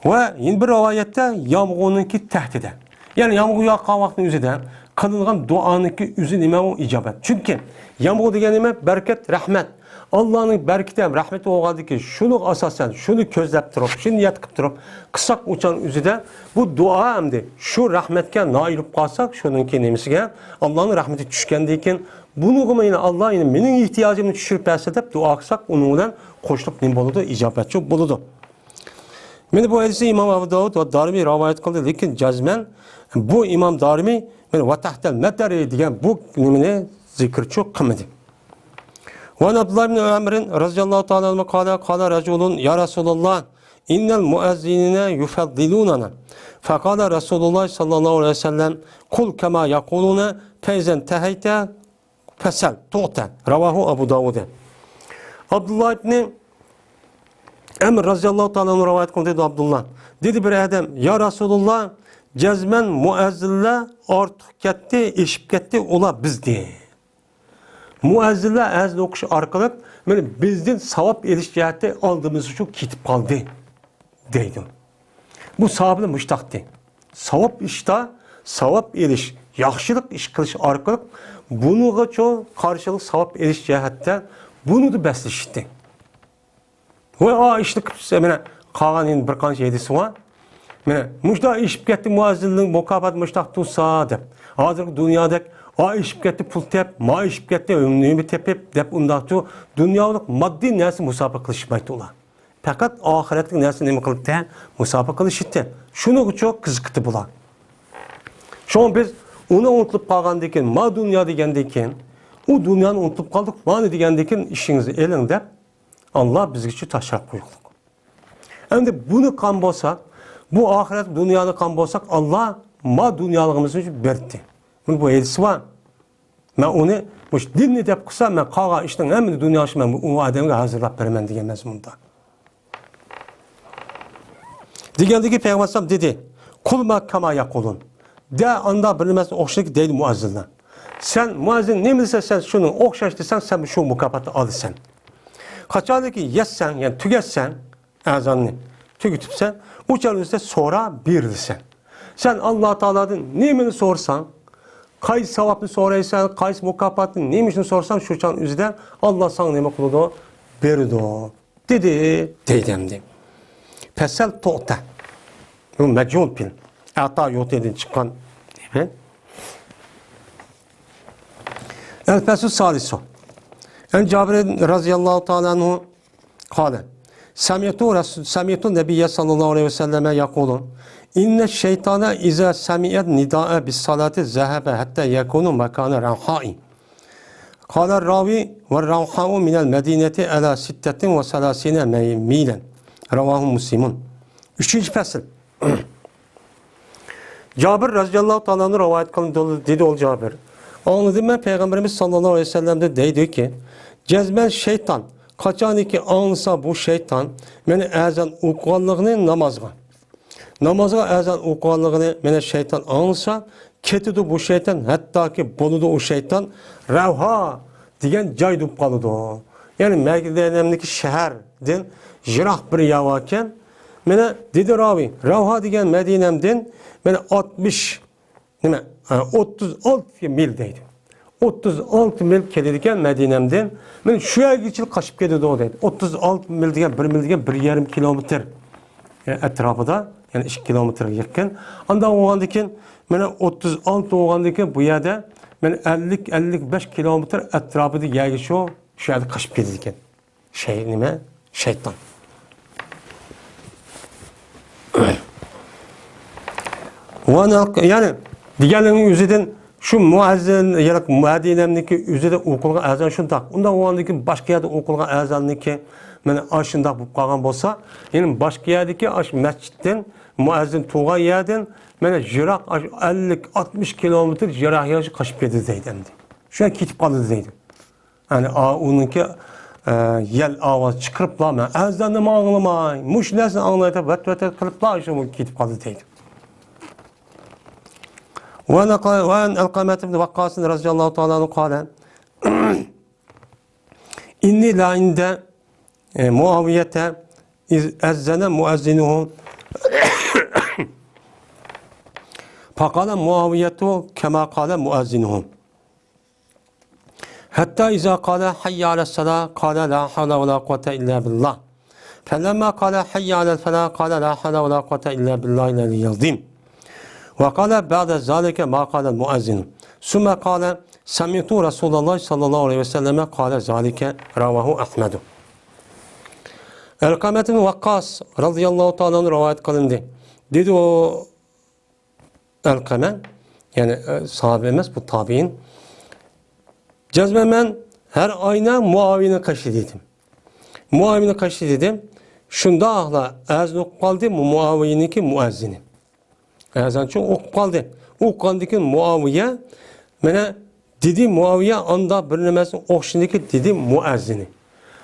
Ve yine bir rivayette yağmurununki tehdide. Yani yağmur yağan vaktin üzerinde kılıngan duanınki üzün imamı icabet. Çünkü yağmur degen bereket, rahmet. Allah'ın berketi hem rahmeti olmadı ki şunu asasen, şunu közlep durup, şunu niyet kıp durup, kısak uçan üzerinde bu dua hem de şu rahmetken nailip kalsak, şununki nemisiken Allah'ın rahmeti düşkendiyken bunu kuma yine Allah yine benim ihtiyacımı düşürüp edip dua kısak onunla koşulup nim buludu, icabet çok buludu. Mene bu hadisi İmam Abu Davud ve Darimi rivayet kıldı. Lakin cazmen bu İmam Darimi ve tahtel metari diyen bu nimine zikir çok kıymeti. Ve Abdullah ibn Ömer'in radıyallahu ta'ala anhu kâle raculun ya Resulallah innel muezzinine yufaddilunana. Fekâle Resulullah sallallahu aleyhi ve sellem kul kema yakulune feyzen teheyte fesel tu'te. Ravahu Abu Davud. Abdullah ibn Emr radıyallahu ta'ala rivayet kıldı Abdullah. Dedi bir adam ya Resulullah cezmen muezzille artık ketti, işip ketti ola bizdi. Muezzille ezli okuş arkalık bizden savap eriş cihette aldığımız için kitip kaldı deydim. Bu sahabına müştaktı. Savap işta, savap eriş, yaxşılık iş kılış arkalık bunu çok karşılık savap eriş cihette bunu da besleşti. Ve işlik mene kalan bir qancha hedisi var. Mene muşda işip ketdi muazzilning mukofot mushtaq tutsa deb. Hozirgi dunyoda işip ketdi pul tep, ma işip ketdi ümnimi tepip deb undaqtu dunyolik moddiy narsa musobaqa qilishmaydi ular. Faqat oxiratlik narsa nima qilibdi? Musobaqa qilishdi. Shuning uchun qiziqdi bular. Şu biz onu unutulup qolgandan keyin, ma dunyo degandan keyin, u dunyoni unutulup qoldik, mana degandan keyin ishingizni eling deb Allah bizga için taşraf koyuyor. Endi bunu kan bolsak, bu ahiret dünyanı kan bolsak Allah ma dünyalığımız için berdi. Bu hadisi var. Ben onu bu dinni dep kısa men qağa işten hem dünya işi men o adamga hazırlap beraman degan mazmunda. Degandagi Peygamber dedi: "Kul ma kama yaqulun." De anda bilmez oxşayık değil muazzildan. Sen muazzin ne bilirsen sen şunu oxşaş desen sen şu mukafatı alırsan. Kaçardı ki yessen yani tügetsen azanını tüketipsen uçarınızda sonra birdirsen. Sen Allah Teala'nın nimini sorsan, kayıs savapını soraysan, kayıs mukafatını nimişini sorsan şu çan üzerinde Allah sana nime kuludu berdi o. Dedi deydemdi. Fesel to'ta. Bu mecul pil. Ata yotedin çıkan. Evet. El fesul salisu. En Cabir radıyallahu ta'ala anhu kâle Samiyetu Nebiyye sallallahu aleyhi ve selleme yakulun İnne şeytana iza samiyet nida'a bis salati zehebe hatta yekunu mekâne ravhâi Kâle ravi ve ravhâ'u minel medineti ala sittetin ve selasine milen Ravahu Muslimun Üçüncü fasl. Cabir radıyallahu ta'ala'nın rivayet kılındığı dedi ol Cabir. Anladım ben Peygamberimiz sallallahu aleyhi ve sellem'de deydi ki cezmen şeytan kaçan ki anlasa bu şeytan beni ezan okuyanlığını namazga. Namazga ezan okuyanlığını beni şeytan anlasa ketidi bu şeytan hatta ki boludu o şeytan Ravha degan joy deb qoladi. Yani Medine'deki şehirden jiroq bir yavaken mene dedi ravi Ravha degan Medine'mden mene 36 mil deydi. 36 mil keladigan Medine'mden men shu yergacha qochib ketadi deydi. 36 mil degan 1 mil degan 1,5 kilometr etrafida, yani 2 kilometrga yaqin. Anda o'g'andan keyin mene 36 o'g'andan keyin bu yerda men 50-55 kilometr etrafida yerga shu yerda qochib ketadi ekan. Nima? Shayton. Yani diğerlerinin yüzüden şu muazzin yarak Medine'deki yüzüde okulga azan şundaq. Unda oğandaki başka yerde okulga azanniki meni aşındaq bu qalgan bolsa, yani başka yerdeki aş mescitten muazzin tuğan yerden meni jiroq 50-60 kilometr jiroq yerga qochib ketdi deydi endi. Shu ketib qoldi deydi. Yani onunki yel ovoz chiqiriblar, men azanni anglamay, mush narsani anglaydi, vat qiliblar, shu ketib qoldi deydi. وعن القامة بن وقاص رضي الله تعالى عنه قال إني لا عند معاوية إذ أذن مؤذنه فقال معاوية كما قال مؤذنه حتى إذا قال حي على الصلاة قال لا حول ولا قوة إلا بالله فلما قال حي على الفلاح قال لا حول ولا قوة إلا بالله العلي العظيم وقال بعد ذلك ما قال المؤذن ثم قال سمعت رسول الله صلى الله عليه وسلم قال ذلك رواه أحمد. Elkamet bin Vakkas radıyallahu ta'ala rivayet kılındı. Dedi o Elkame, yani sahabemiz bu tabi'in, cezmemen her ayna Muaviye'ne kaşı dedim. Muaviye'ne kaşı dedim. Şunda ahla eznuk kaldı Muaviye'ninki muezzini. Ezan çok okup kaldı. Okup Muaviye, mene dedi Muaviye anda bir nemesin okşundaki dedi muezzini.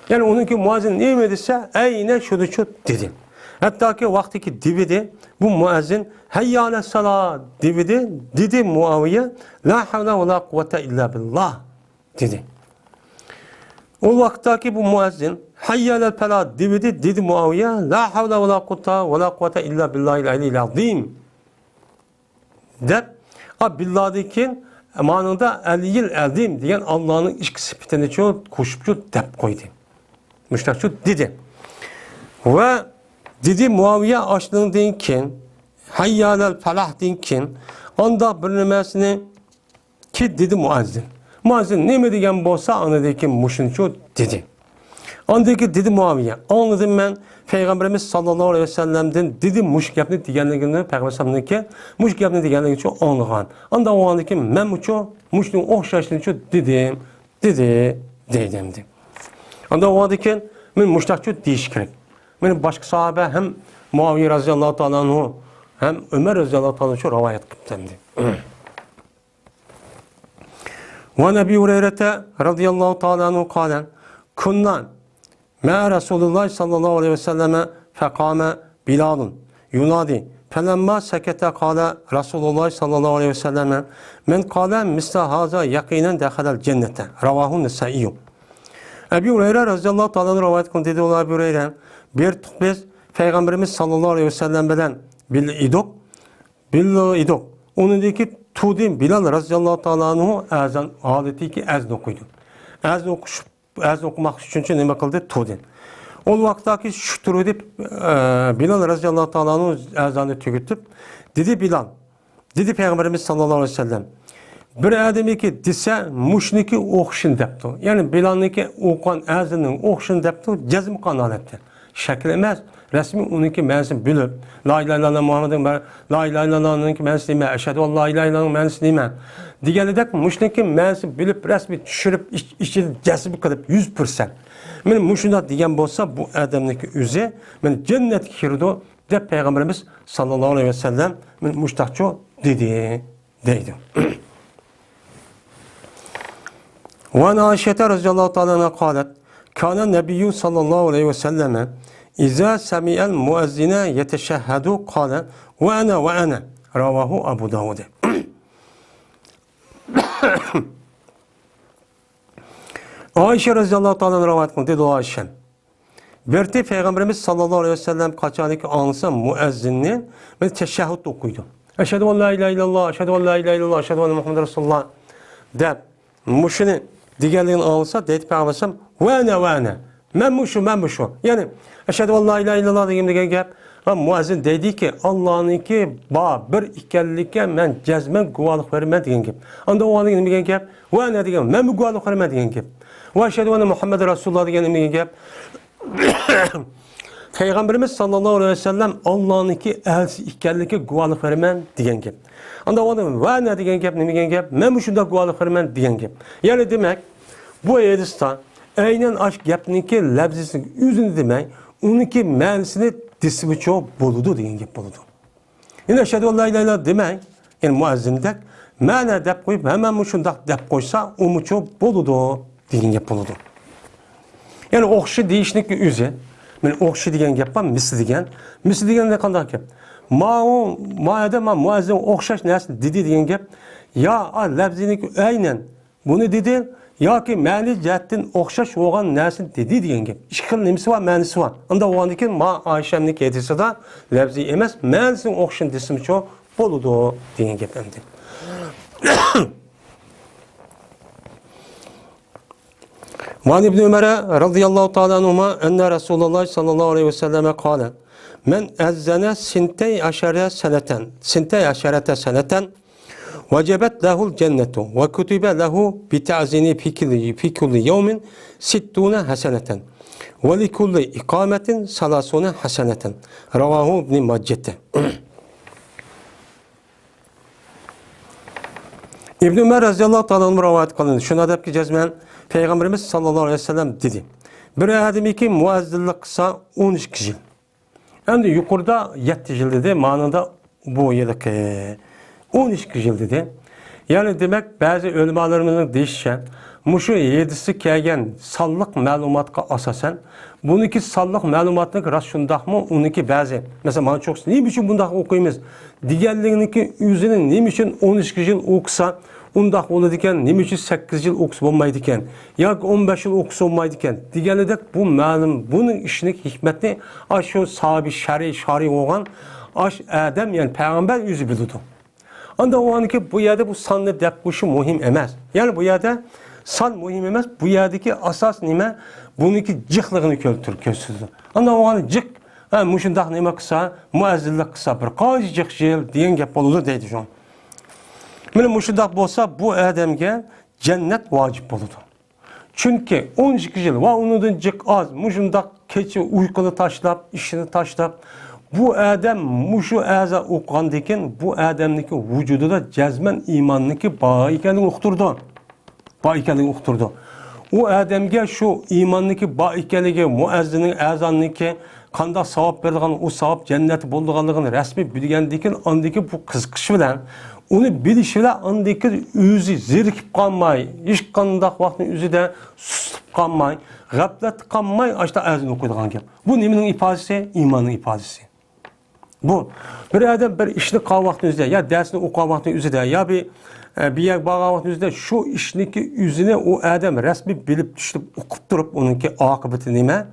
Yani onunki muezzin ne medise eyne şudu dedi. Hatta ki vaktiki dibidi bu muezzin hayyâle salâ dibidi dedi Muaviye la havle ve la kuvvete illa billah dedi. O vaktaki bu muezzin hayyâle pelâ dibidi dedi Muaviye la havle ve la kuvvete illa billahil aliyyil azîm der. Billah'daki manında Aliyyil Azim diyen Allah'ın iç sıfatını çok koşup dep koydu. Müştak dedi. Ve dedi Muaviye açlığın deyinken hayyâlel felah deyinken anda bir nemesini ki dedi muazzin. Muazzin ne mi diyen bolsa anladaki muşun çok dedi. Andaki dedi Muaviye. Anladım ben Peygamberimiz sallallahu aleyhi ve sellem'den dedi muş gapni deganligini Peygamberimiz ki muş gapni deganligini çok anlagan. Anda o andaki men muço muşun o'xshashini çok dedim dedi. Anda o andaki men muştak çok deyish kerak. Men başka sahabe hem Muaviye radıyallahu ta'ala anhu hem Ömer radıyallahu ta'ala çok rivayet qilibdi. Ve Nebi Hureyre radıyallahu ta'ala anhu qala kunna Ma Resulullah sallallahu aleyhi ve selleme fekame Bilalun yunadi felemma sekete kâle Resulullah sallallahu aleyhi ve selleme men kâle misla haza yakinen dehalel cennete ravahun nesaiyyum. Ebu Hureyre radıyallahu ta'ala rivayet kıldı dedi Ebu Hureyre bir biz Peygamberimiz sallallahu aleyhi ve sellem bilen bil idok onundaki tudi Bilal radıyallahu ta'ala anhu azan adeti ki ezn okuydu. Ezn okumak için nima qildi? Tudin. O vaqtdagi shukr deb Bilal radıyallahu ta'ala anhu azanı tugutib dedi Bilal. Dedi Peygamberimiz sallallahu aleyhi ve sellem bir adamiki dese mushniki o'qishin debdi. Yani Bilalniki o'qigan azanning o'qishin debdi, jazm qanolatdi. Shakl emas, rasmiy uniki ma'nosini bilib, la ilahe illalloh Muhammadin la ilahe illallah'ningki ma'nosini nima, ashhadu an la ilahe illallah'ning ma'nosini nima. Deganidek mushniki ma'nosini bilib, rasmiy tushirib, ichida jazm qilib 100%. Men mushunda degan bo'lsa, bu odamniki o'zi men jannatga kirdi de Peygamberimiz sallallahu aleyhi ve sellem müştahço dedi deydi. Ve Aişete radıyallahu ta'ala kâlet kâne nebiyyü sallallahu aleyhi ve selleme İzâ semi'el muezzine yeteşehhedû kâle ve ana ravahu Abu Davud. Ayşe radıyallahu ta'ala rivayet kıldı dedi o Ayşe. Berti Peygamberimiz sallallahu aleyhi ve sellem kaçaniki ansa müezzinni ve teşehhüd okuydu. Eşhedü en la ilahe illallah, eşhedü en la ilahe illallah, eşhedü enne Muhammed Resulullah de muşunu diğerlerini ansa dedi Peygamberimiz ve ana. Ben muşu. Yani eşhedü en la ilahe illallah degen gap. Müezzin dedi ki Allah'ın ki bir ikellikke men cezmen guvalık vermem degen gap. Anda o anın degen gap. Ve ana degen men guvalık vermem degen gap. Ve eşhedü enne Muhammed Resulullah degen gap. Peygamberimiz sallallahu aleyhi ve sellem Allah'ın ki elsi ikellikke guvalık vermem degen gap. Anda o anın ve ana degen gap degen gap. Men muşunda guvalık vermem degen gap. Yani demek bu hadistan aynen aşk gapniki labzisini üzünü demek onunki ma'nisini disbiço boludu degan gap boludu. Yine eşhedü en la ilahe illallah demek yani muazzindek ma'na deb qo'yib hemen shundoq deb qo'ysa umuço boludu degan gap boludu. Yani o'xshi deyishniki o'zi men o'xshi degan gap ham misli degan ne qanday gap? Ma'ada ma muazzin o'xshash narsa dedi degan gap ya labziniki aynen bunu dedi yoki ma'ni jihatdan o'xshash bo'lgan narsa dedi degan gap. Ikki xil nimasi bor, ma'nisi bor. Unda o'g'andan keyin ma Oyshamniki aytisida lafziy emas, ma'nisini o'xshin desimcha bo'ladi degan gap endi. Van ibn Umar radhiyallohu ta'ala anhuma anna Rasululloh sallallohu alayhi vasallam qala: "Men azzana sintay asharata sanatan وجبت له الجنة وكتب له بتعزينه في كل يوم 60 حسنة ولكل إقامة 30 حسنة رواه ابن ماجه. İbn Ömer radıyallahu ta'ala rivayet kılındı. Şuna da ki cezmen Peygamberimiz sallallahu aleyhi ve sellem dedi. Bir adamı ki muazzinlik kısa 13 yıl. Yani yukarıda 7 yıl dedi. Manada bu yıllık 13 yıl dedi. Yani demek bazı ölümalarımızın değişen, muşu 7'si kelgen sallık malumatka asasen, bununki sallık malumatlık rast şundak mı, onunki bazı. Mesela bana çok ne için bundak okuyumuz? Diğerlerinki yüzünün ne için 13 yıl okusa, ondak olur diken, ne için 8 yıl okusa olmaydı diken, ya 15 yıl okusa olmaydı diken. Diğerleri bu malum, bunun işinin hikmetini aşağı sahibi şari olan, Adem yani peygamber yüzü biliyordu. Anda o anki bu yerde bu sanlı depkuşu muhim emez. Yani bu yerde san muhim emez. Bu yerdeki asas nime? Bununki cıklığını köstürdü. Anda o anki cık, muşundak nime kısa, muazzillik kısa bir kaç cık yıl diyen gap olur deydi şu an. Benim muşundak bolsa bu adamge cennet vacip olur. Çünkü 12 yıl ve onun cık az, muşundak keçi uykunu taşlap, işini taşlap, bu adam muşu aza okuğandayken bu adamniki vücududa cezmen imanlıki bağ ikenini uqturdu. O adamga şu imanlıki bağ ikenligi muazzinin azanlıki qanday savab berdiğini, o savab cenneti bolduğanlığını resmi bilgendiyken andaki bu kızkışı bilen onu bilishi bilan andaki o'zi zerikib qolmay, hech qanday vaqtni o'zida susib qolmay, g'aflat qolmay ashta azini o'qiydigan gap. Bu nimaning ifodasi? Iymonning ifodasi. Bu bir adam bir ishni qilgan vaqtingizda ya darsni o'qigan vaqtingizda ya bir yer borgan vaqtingizda shu ishniki o'zini u adam rasmiy bilib tushib o'qib turib uningki oqibati nima?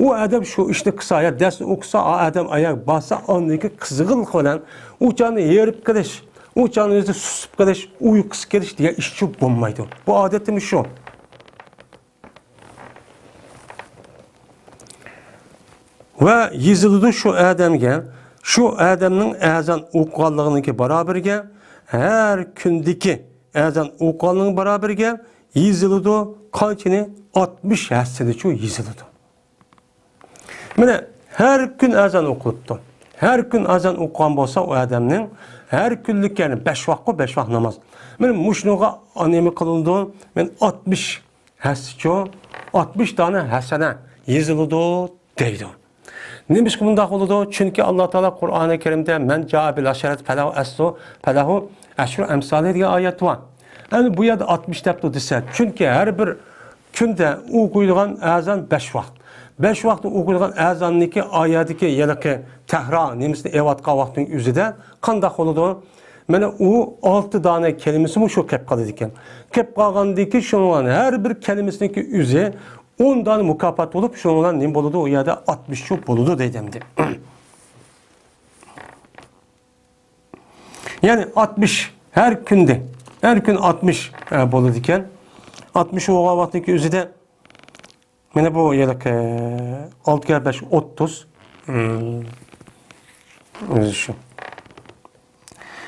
O adam şu ishni qilsa ya darsni o'qisa, adam oyoq bassa andagi qiziqlik bilan u jonni yerib ketish, u jonni o'zi susib ketish, uyqusi ketish degan ish shu bo'lmaydi. Bu odatimiz shu. Ve yezildi şu adamga, şu adamning azan o'qiganligiga barobarga her kundagi azan o'qiganligiga barobarga yezildi qanchani 60 hassada shu yezildi. Mana her gün azan o'qilibdi. Her gün azan o'qigan bo'lsa o adamning her kunlik yani 5 vaqt namoz. Mana mushnuga anemi qilindi. Men 60 hassicho 60 tane hasana yezildi deydi. Neymiş ki bunda oldu? Çünkü Allah Teala Kur'an-ı Kerim'de men ca'a bil aşeret felahu eşru emsali diye ayet var. Yani bu yerde 60 depto dese. Çünkü her bir günde okuyulgan azan 5 vakt. 5 vakt okuyulgan azanniki ayetiki yelaki tehra nemisini evatqa vaktin üzide kandak oldu? Mana o 6 tane kelimesi mi şu kep kalıdı iken. Kep kalgandaki şunun her bir kelimesindeki üze 10 tane mukafat olup şunun ne boludu o yerde 60 çok boludu dedimdi. Yani 60 her günde her gün 60 boludu iken 60 o vaktiki üzede mana bu yerdeki 6 kere 5 30 şu.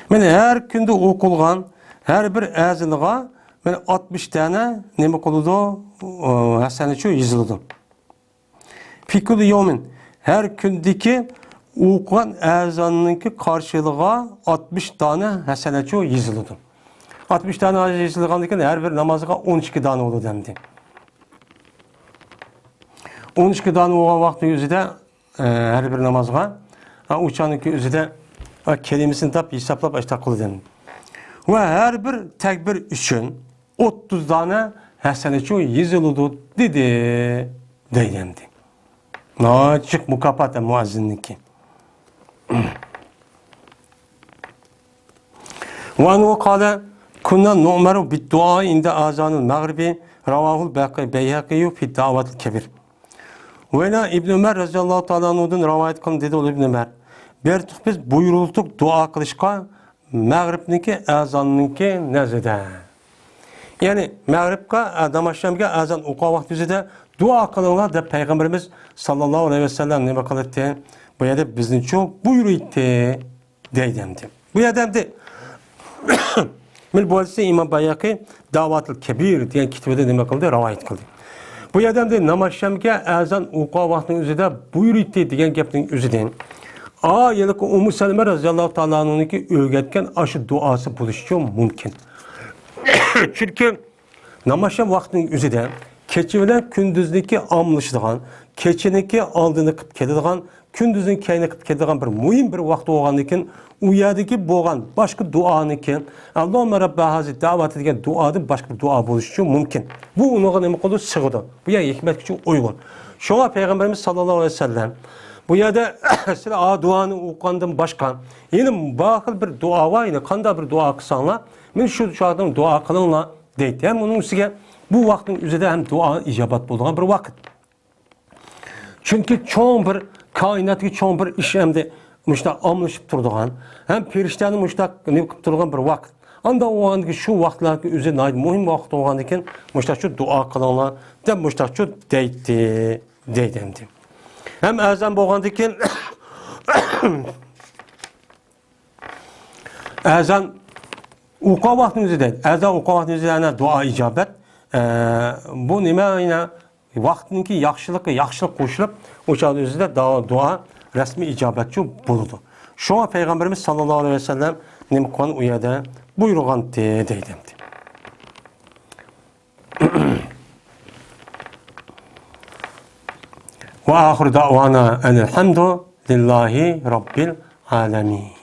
Mene her günde okulgan her bir azılığa mene 60 tane neme kılıdı hasaneço yazıldı. Fikri yomin her gündeki okulan azanınki karşılığa 60 tane hasaneço yazıldı. 60 tane yazılgandaki her bir namazıga 12 tane oldu demdi. 12 tane olan vakti yüzüde her bir namazıga uçanınki yüzüde kelimesini tap hesaplap açta kıldı. Ve her bir tekbir için 30 tane hasaneço yazıldı dedi deylendi. Açık mukafat muazzinninki. Ve anhu kâle kunna nu'meru bid dua inde azanul mağribi ravahul beyhakiyu fi davatil kebir. Ve la İbn Ömer radıyallahu ta'ala anhu'dan rivayet kılın dedi İbn Ömer. Bertuk biz buyurulduk dua kılışka mağribniki azannınki nezide. Yani mağribka damaşşamga azan oqa vakti üzede dua kılınlar da Peygamberimiz sallallahu aleyhi ve sellem ne bakalıttı? Bu yerde bizden çok buyuruydu deydemdi. Bu yerdemdi. Mil bu hadise İmam Bayaki Davatul Kebir diyen kitabında ne bakıldı? Rivayet kıldı. Bu yerdemdi namaşşamga azan oqa vakti üzede buyuruydu diyen gepnin üzeden yılık Ummu Seleme radıyallahu ta'ala anh'ınki öğretken aşı duası buluşuyor mümkün. Çünkü namaşam vaktinin üzerinde keçiveler kündüzdeki amlıştıgan, keçiniki aldığını kıp kedidigan, kündüzün kayını kıp kedidigan bir mühim bir vakt oğanlıkin uyadaki boğan başka duanıkin Allahümme Rabbi Hazret davet edilen duadı başka bir dua buluşuyor mümkün. Bu onun ne kadar sığdı. Bu ya hikmet için uygun. Şuna Peygamberimiz sallallahu aleyhi ve sellem bu yerde size duanı okuyandan başka yine bakıl bir dua var yine kanda bir dua kısanla men şu adam dua kılınla deydi. Hem onun üstüne bu vaktin üzerinde hem dua icabat bulduğun bir vakit. Çünkü çoğun bir kainatki çoğun bir iş hem de müştak amlaşıp durduğun hem periştenin müştak ne kıp durduğun bir vakit. Anda o andaki şu vaktlardaki üzerinde mühim vakit olan iken müştak şu dua kılınla de müştak şu deydi. Hem azan boğandıkken azan uqa vaxtınızı deyil. Azan uqa vaxtınızı deyil. Dua icabət. Bu nime yine vaxtınki yaxşılıq qoşulub o çağda özüdə dua resmi icabətçi buludu. Şu an Peygamberimiz sallallahu aleyhi ve sellem nimqan uyada buyurğan deydimdi. Ve ahir da'vana enelhamdu lillahi rabbil alemin.